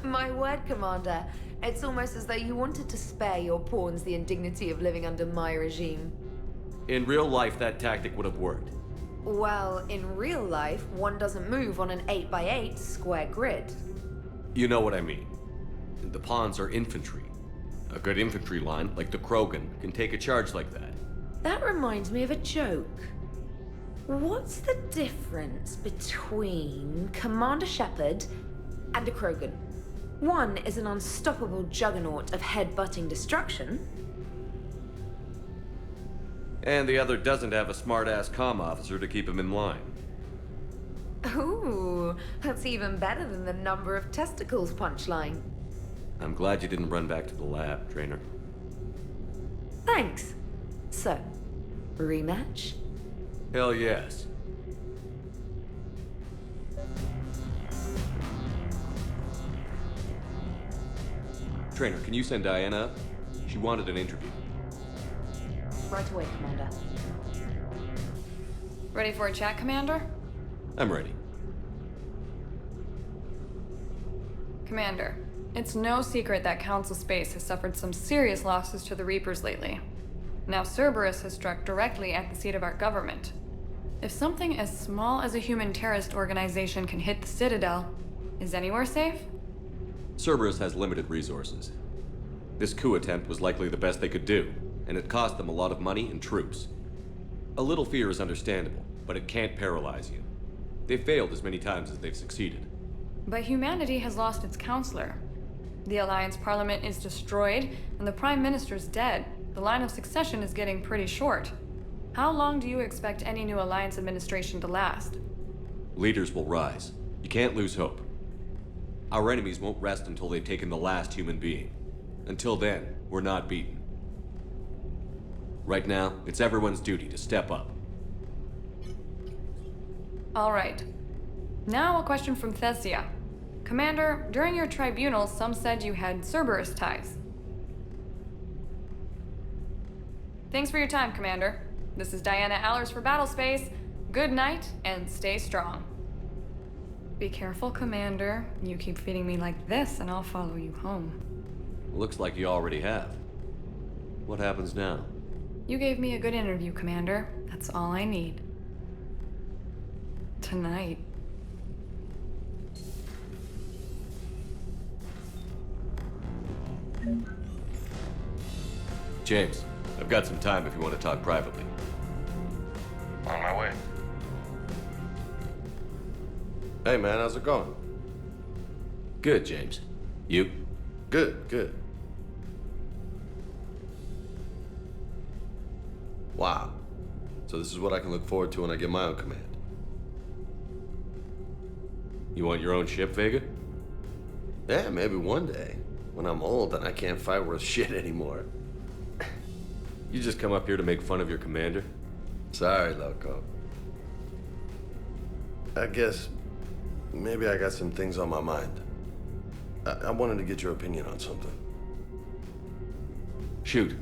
My word, Commander. It's almost as though you wanted to spare your pawns the indignity of living under my regime.
In real life, that tactic would have worked.
Well, in real life, one doesn't move on an 8x8 square grid.
You know what I mean. The pawns are infantry. A good infantry line, like the Krogan, can take a charge like that.
That reminds me of a joke. What's the difference between Commander Shepard and a Krogan? One is an unstoppable juggernaut of head-butting destruction.
And the other doesn't have a smart-ass comm officer to keep him in line.
Ooh, that's even better than the number of testicles punchline.
I'm glad you didn't run back to the lab, Trainer.
Thanks. So, rematch?
Hell yes. Trainer, can you send Diana up? She wanted an interview.
Right away, Commander.
Ready for a chat, Commander?
I'm ready.
Commander, it's no secret that Council Space has suffered some serious losses to the Reapers lately. Now Cerberus has struck directly at the seat of our government. If something as small as a human terrorist organization can hit the Citadel, is anywhere safe?
Cerberus has limited resources. This coup attempt was likely the best they could do, and it cost them a lot of money and troops. A little fear is understandable, but it can't paralyze you. They've failed as many times as they've succeeded.
But humanity has lost its counselor. The Alliance Parliament is destroyed, and the Prime Minister's dead. The line of succession is getting pretty short. How long do you expect any new Alliance administration to last?
Leaders will rise. You can't lose hope. Our enemies won't rest until they've taken the last human being. Until then, we're not beaten. Right now, it's everyone's duty to step up.
All right. Now a question from Thessia. Commander, during your tribunal, some said you had Cerberus ties. Thanks for your time, Commander. This is Diana Allers for Battlespace. Good night, and stay strong. Be careful, Commander. You keep feeding me like this, and I'll follow you home.
Looks like you already have. What happens now?
You gave me a good interview, Commander. That's all I need. Tonight.
James, I've got some time if you want to talk privately.
On my way. Hey man, how's it going?
Good, James. You?
Good, good. Wow. So this is what I can look forward to when I get my own command.
You want your own ship, Vega?
Yeah, maybe one day. When I'm old and I can't fight worth shit anymore.
You just come up here to make fun of your commander?
Sorry, Loco. I guess maybe I got some things on my mind. I wanted to get your opinion on something.
Shoot.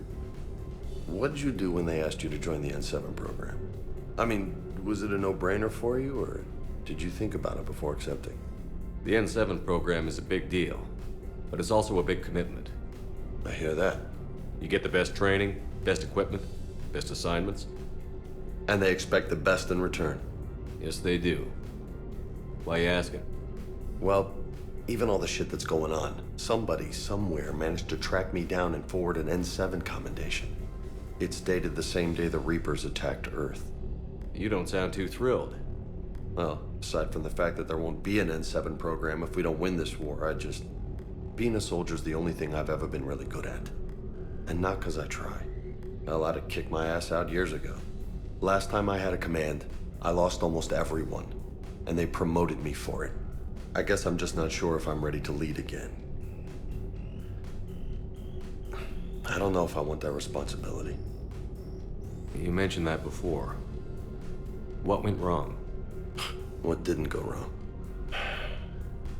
What did you do when they asked you to join the N7 program? I mean, was it a no-brainer for you, or did you think about it before accepting?
The N7 program is a big deal, but it's also a big commitment.
I hear that.
You get the best training, best equipment, best assignments.
And they expect the best in return.
Yes, they do. Why you asking?
Well, even all the shit that's going on, somebody somewhere managed to track me down and forward an N7 commendation.
It's dated the same day the Reapers attacked Earth.
You don't sound too thrilled.
Well, aside from the fact that there won't be an N7 program if we don't win this war, being a soldier's the only thing I've ever been really good at. And not because I try. Hell, I'd have kicked my ass out years ago. Last time I had a command, I lost almost everyone, and they promoted me for it. I guess I'm just not sure if I'm ready to lead again. I don't know if I want that responsibility.
You mentioned that before. What went wrong?
What didn't go wrong?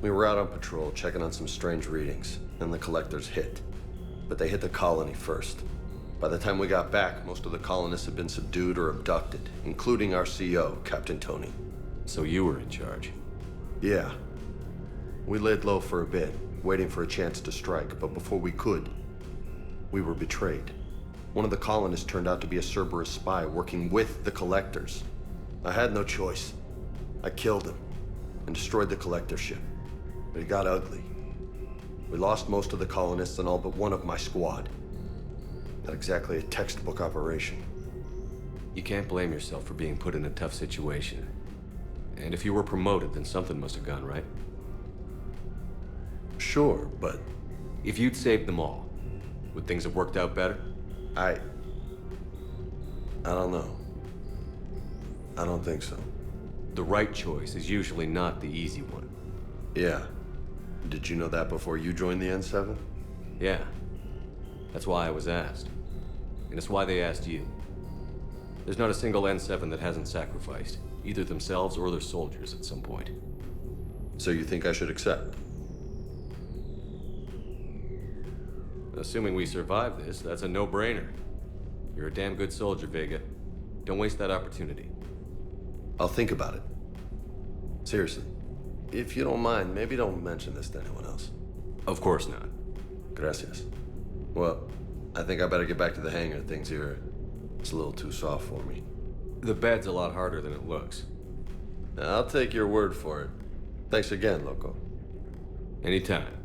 We were out on patrol, checking on some strange readings, and the collectors hit. But they hit the colony first. By the time we got back, most of the colonists had been subdued or abducted, including our CO, Captain Tony.
So you were in charge?
Yeah. We laid low for a bit, waiting for a chance to strike, but before we could, we were betrayed. One of the colonists turned out to be a Cerberus spy working with the collectors. I had no choice. I killed him and destroyed the collector ship. But it got ugly. We lost most of the colonists and all but one of my squad. Not exactly a textbook operation.
You can't blame yourself for being put in a tough situation. And if you were promoted, then something must have gone right.
Sure, but...
If you'd saved them all, would things have worked out better?
I don't know. I don't think so.
The right choice is usually not the easy one.
Yeah. Did you know that before you joined the N7?
Yeah. That's why I was asked. And it's why they asked you. There's not a single N7 that hasn't sacrificed, either themselves or their soldiers at some point.
So you think I should accept?
Assuming we survive this, that's a no-brainer. You're a damn good soldier, Vega. Don't waste that opportunity.
I'll think about it. Seriously. If you don't mind, maybe don't mention this to anyone else.
Of course not.
Gracias. Well, I think I better get back to the hangar. Things here, it's a little too soft for me.
The bed's a lot harder than it looks.
I'll take your word for it. Thanks again, Loco.
Anytime.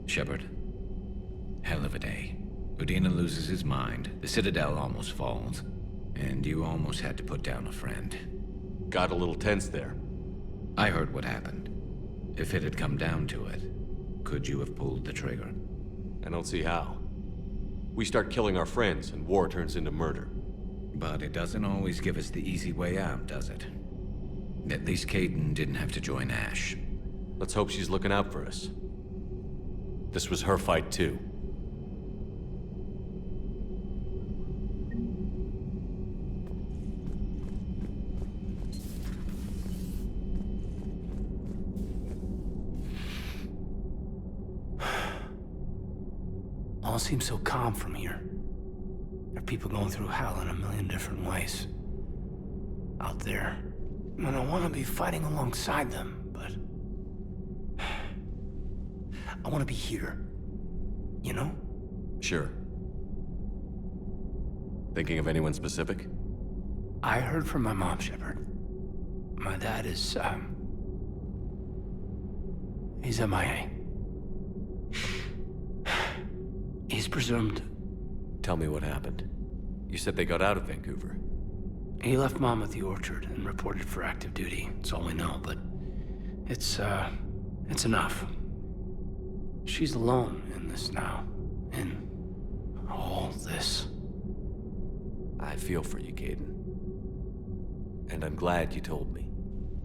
Shepard. Hell of a day. Udina loses his mind, the Citadel almost falls, and you almost had to put down a friend.
Got a little tense there.
I heard what happened. If it had come down to it, could you have pulled the trigger?
I don't see how. We start killing our friends, and war turns into murder.
But it doesn't always give us the easy way out, does it? At least Kaidan didn't have to join Ash.
Let's hope she's looking out for us. This was her fight, too.
All seems so calm from here. There are people going through hell in a million different ways. Out there. And I want to be fighting alongside them, but... I want to be here. You know?
Sure. Thinking of anyone specific?
I heard from my mom, Shepard. My dad is, he's MIA. He's presumed...
Tell me what happened. You said they got out of Vancouver.
He left Mom at the orchard and reported for active duty. That's all we know, but... It's enough. She's alone in this now. In all this.
I feel for you, Caden. And I'm glad you told me.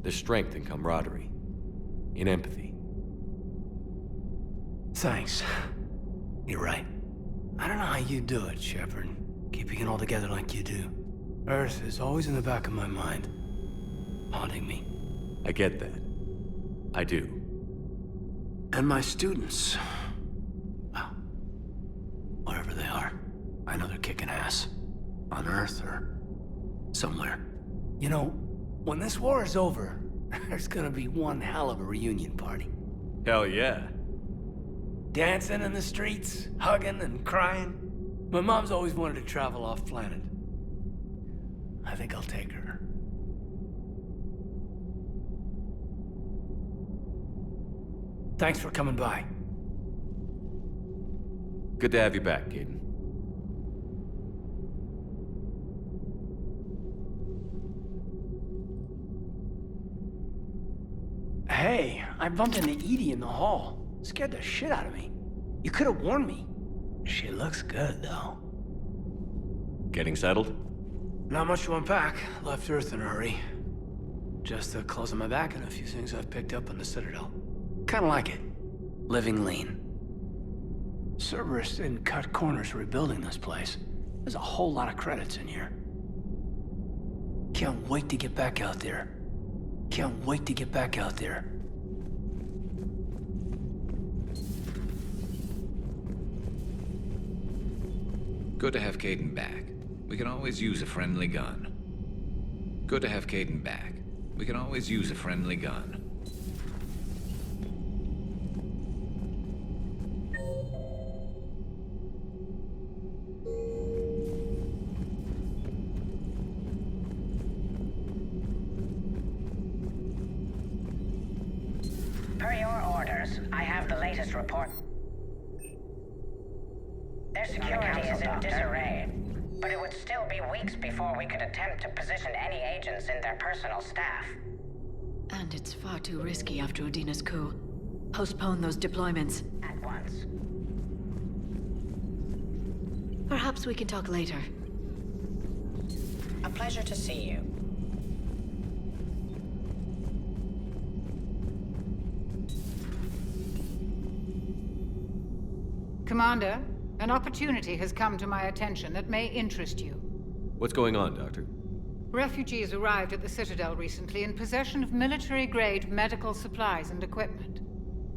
There's strength in camaraderie. In empathy.
Thanks. You're right. I don't know how you do it, Shepard. Keeping it all together like you do. Earth is always in the back of my mind. Haunting me.
I get that. I do.
And my students. Well, wherever they are. I know they're kicking ass. On Earth or somewhere. You know, when this war is over, there's gonna be one hell of a reunion party.
Hell yeah.
Dancing in the streets, hugging and crying. My mom's always wanted to travel off planet. I think I'll take her. Thanks for coming by.
Good to have you back, Caden.
Hey, I bumped into Edie in the hall. Scared the shit out of me. You could have warned me. She looks good, though.
Getting settled?
Not much to unpack. Left Earth in a hurry. Just the clothes on my back and a few things I've picked up on the Citadel. Kinda like it. Living lean. Cerberus didn't cut corners rebuilding this place. There's a whole lot of credits in here. Can't wait to get back out there. Can't wait to get back out there.
Good to have Caden back. We can always use a friendly gun. Good to have Caden back. We can always use a friendly gun.
Per your orders, I have the latest report. Their security is in disarray, but it would still be weeks before we could attempt to position any agents in their personal staff.
And it's far too risky after Udina's coup. Postpone those deployments.
At once.
Perhaps we can talk later.
A pleasure to see you.
Commander, an opportunity has come to my attention that may interest you.
What's going on, Doctor?
Refugees arrived at the Citadel recently in possession of military-grade medical supplies and equipment.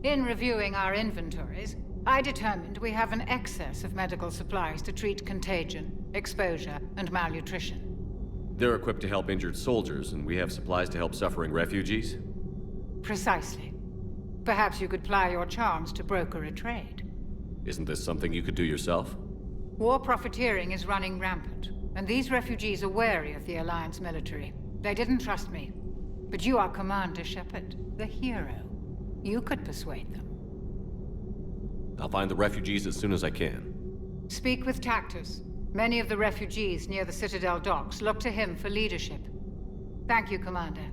In reviewing our inventories, I determined we have an excess of medical supplies to treat contagion, exposure, and malnutrition.
They're equipped to help injured soldiers, and we have supplies to help suffering refugees?
Precisely. Perhaps you could ply your charms to broker a trade.
Isn't this something you could do yourself?
War profiteering is running rampant, and these refugees are wary of the Alliance military. They didn't trust me. But you are Commander Shepard, the hero. You could persuade them.
I'll find the refugees as soon as I can.
Speak with Tactus. Many of the refugees near the Citadel docks look to him for leadership. Thank you, Commander.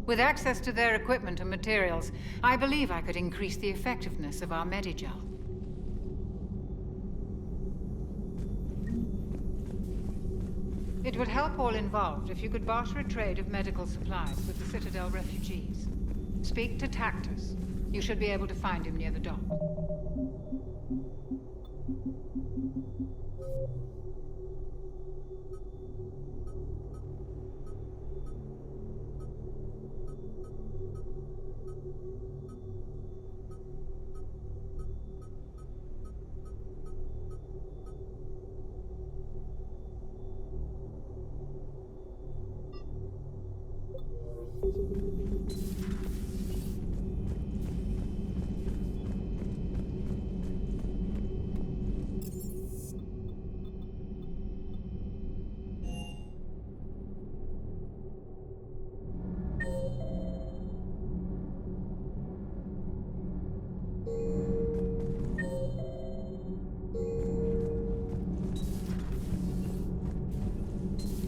With access to their equipment and materials, I believe I could increase the effectiveness of our Medigel. It would help all involved if you could barter a trade of medical supplies with the Citadel refugees. Speak to Tactus. You should be able to find him near the dock.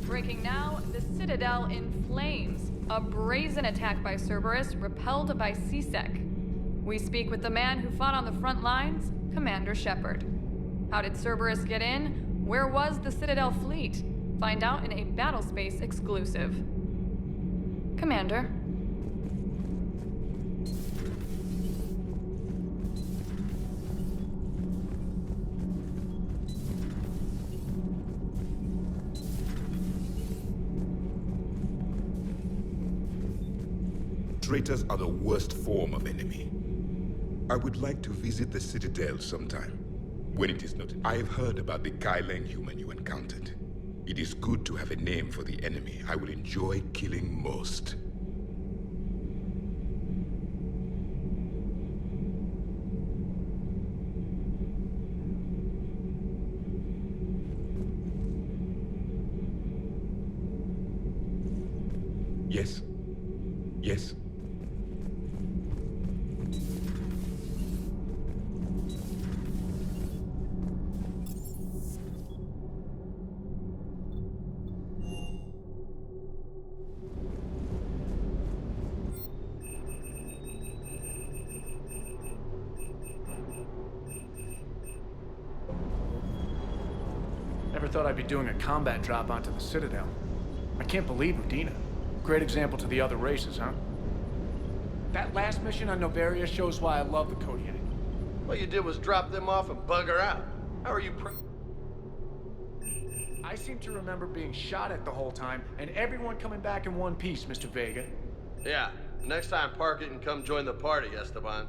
Breaking now, the Citadel in flames. A brazen attack by Cerberus, repelled by CSEC. We speak with the man who fought on the front lines, Commander Shepard. How did Cerberus get in? Where was the Citadel fleet? Find out in a Battlespace exclusive. Commander.
Traitors are the worst form of enemy. I would like to visit the Citadel sometime, when it is not. I have heard about the Kaileng human you encountered. It is good to have a name for the enemy I will enjoy killing most. Yes. Yes.
Never thought I'd be doing a combat drop onto the Citadel. I can't believe Udina. Great example to the other races, huh? That last mission on Novaria shows why I love the Kodiak.
All you did was drop them off and bugger out. How are you
I seem to remember being shot at the whole time, and everyone coming back in one piece, Mr. Vega.
Yeah, next time park it and come join the party, Esteban.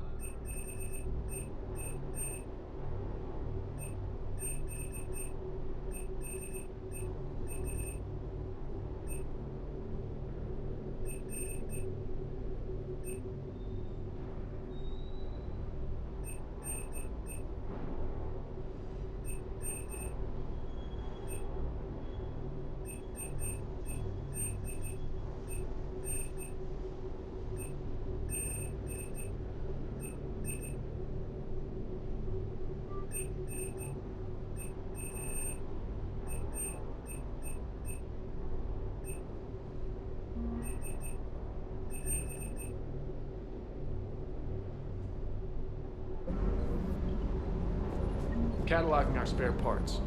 Cataloging our spare parts.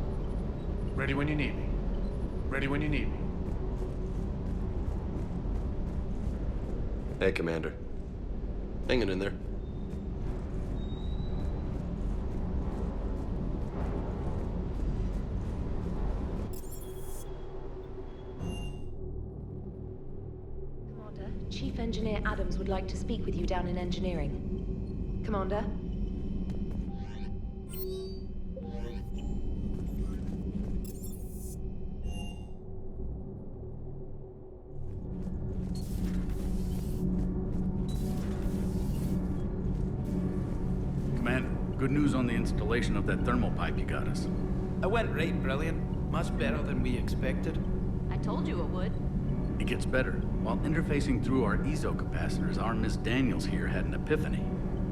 Ready when you need me. Ready when you need me.
Hey, Commander. Hanging in there.
Commander, Chief Engineer Adams would like to speak with you down in engineering. Commander?
Good news on the installation of that thermal pipe you got us.
It went right brilliant. Much better than we expected.
I told you it would.
It gets better. While interfacing through our ESO capacitors, our Miss Daniels here had an epiphany.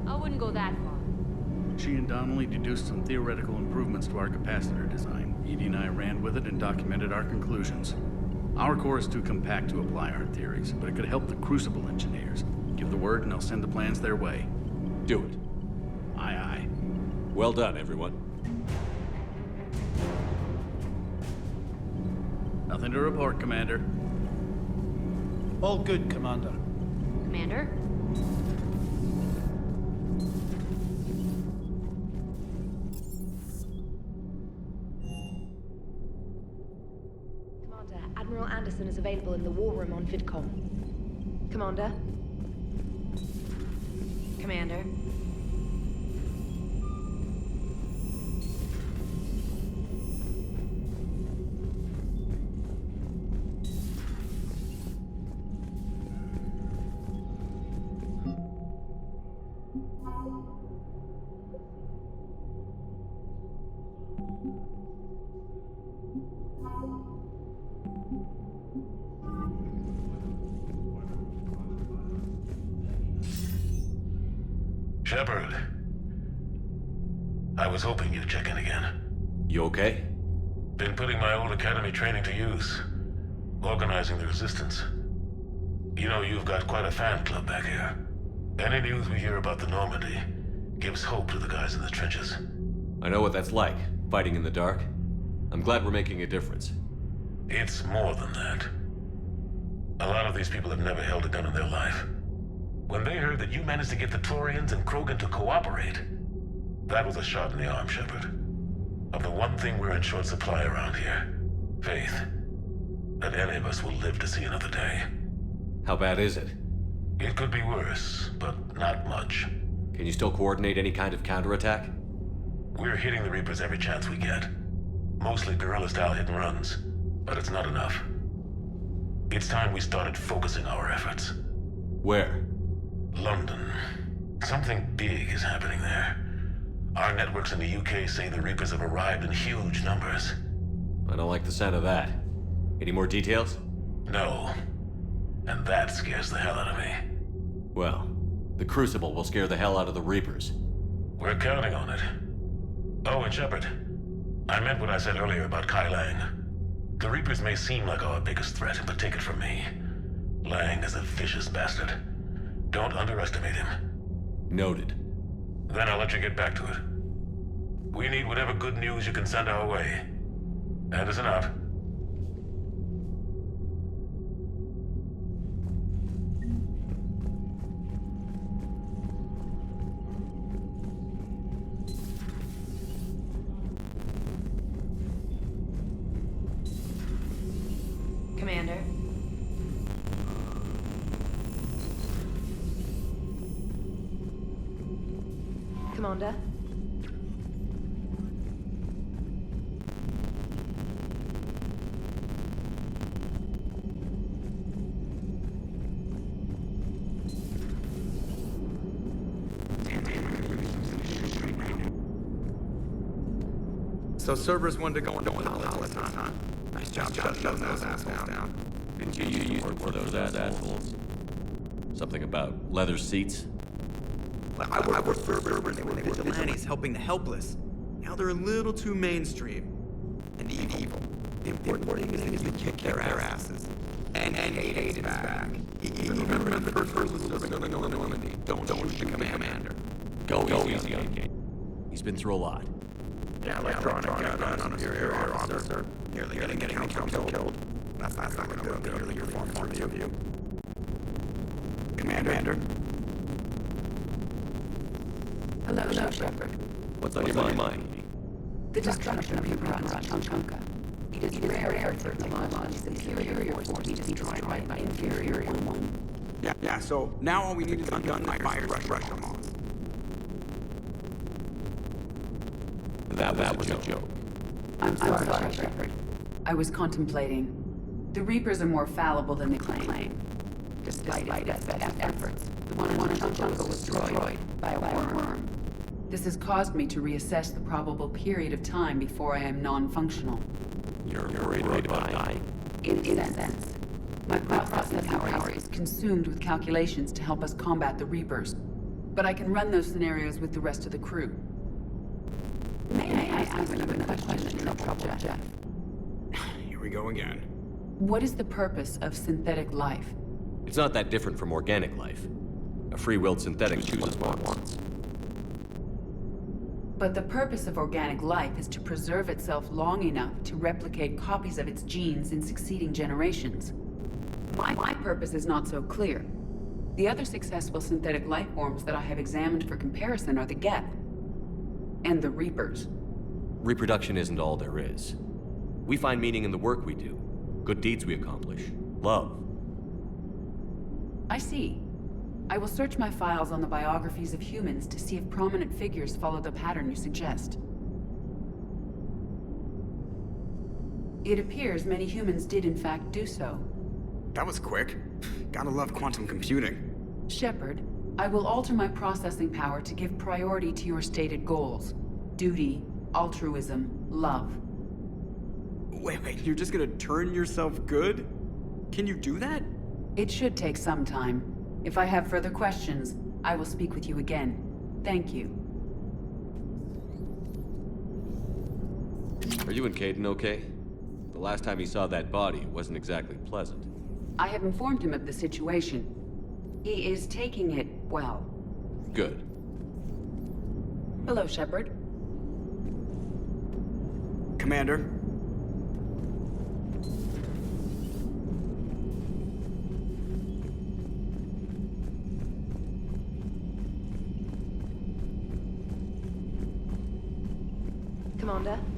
I wouldn't go that far.
She and Donnelly deduced some theoretical improvements to our capacitor design. Edie and I ran with it and documented our conclusions. Our core is too compact to apply our theories, but it could help the Crucible engineers. Give the word and I'll send the plans their way.
Do it.
Aye, aye.
Well done, everyone.
Nothing to report, Commander.
All good, Commander.
Commander?
Commander, Admiral Anderson is available in the war room on VidCom. Commander?
Commander?
Shepard. I was hoping you'd check in again.
You okay?
Been putting my old academy training to use. Organizing the resistance. You know, you've got quite a fan club back here. Any news we hear about the Normandy gives hope to the guys in the trenches.
I know what that's like, fighting in the dark. I'm glad we're making a difference.
It's more than that. A lot of these people have never held a gun in their life. When they heard that you managed to get the Torians and Krogan to cooperate, that was a shot in the arm, Shepard. Of the one thing we're in short supply around here, faith. That any of us will live to see another day.
How bad is it?
It could be worse, but not much.
Can you still coordinate any kind of counterattack?
We're hitting the Reapers every chance we get. Mostly guerrilla-style hit-and-runs, but it's not enough. It's time we started focusing our efforts.
Where?
London. Something big is happening there. Our networks in the UK say the Reapers have arrived in huge numbers.
I don't like the sound of that. Any more details?
No. And that scares the hell out of me.
Well, the Crucible will scare the hell out of the Reapers.
We're counting on it. Oh, and Shepard, I meant what I said earlier about Kai Lang. The Reapers may seem like our biggest threat, but take it from me. Lang is a vicious bastard. Don't underestimate him.
Noted.
Then I'll let you get back to it. We need whatever good news you can send our way. Anderson out.
Commander. Commander.
So Cerberus wanted to go into politics, huh? Nice job shutting those assholes down.
Didn't you use the word for those assholes? Something about leather seats?
I worked for Cerberus when they were vigilantes helping the helpless. Now they're a little too mainstream. And evil. The important thing is that you kick their asses. And hate is back. Even remember the first was living on Normandy. Don't shoot the commander.
Go easy on Kate. He's been through a lot.
Yeah, electronic gun on a superior officer. Nearly getting the council killed. That's not gonna go good in your performance review. Commander.
Hello, Shepard.
What's on your mind?
The destruction of Huron's Chunka. It is rare for technology superior force to be destroyed by inferior one.
Yeah, so now all we need is a gun that fires fresh on us.
That was a joke.
I'm sorry, Shepard. I was contemplating. The Reapers are more fallible than they claim. Despite its best efforts, the one in Chunka was destroyed by a worm. This has caused me to reassess the probable period of time before I am non-functional.
You're worried about dying?
In that sense. My processing power is consumed with calculations to help us combat the Reapers. But I can run those scenarios with the rest of the crew. May I ask you a question, Trouble Jeff?
Here we go again.
What is the purpose of synthetic life?
It's not that different from organic life. A free-willed synthetic chooses what it wants.
But the purpose of organic life is to preserve itself long enough to replicate copies of its genes in succeeding generations. My purpose is not so clear. The other successful synthetic life forms that I have examined for comparison are the Geth and the Reapers.
Reproduction isn't all there is. We find meaning in the work we do, good deeds we accomplish, love.
I see. I will search my files on the biographies of humans to see if prominent figures follow the pattern you suggest. It appears many humans did in fact do so.
That was quick. Gotta love quantum computing.
Shepard, I will alter my processing power to give priority to your stated goals. Duty, altruism, love.
Wait, you're just gonna turn yourself good? Can you do that?
It should take some time. If I have further questions, I will speak with you again. Thank you.
Are you and Caden okay? The last time he saw that body, it wasn't exactly pleasant.
I have informed him of the situation. He is taking it well.
Good.
Hello, Shepard.
Commander,
Commander.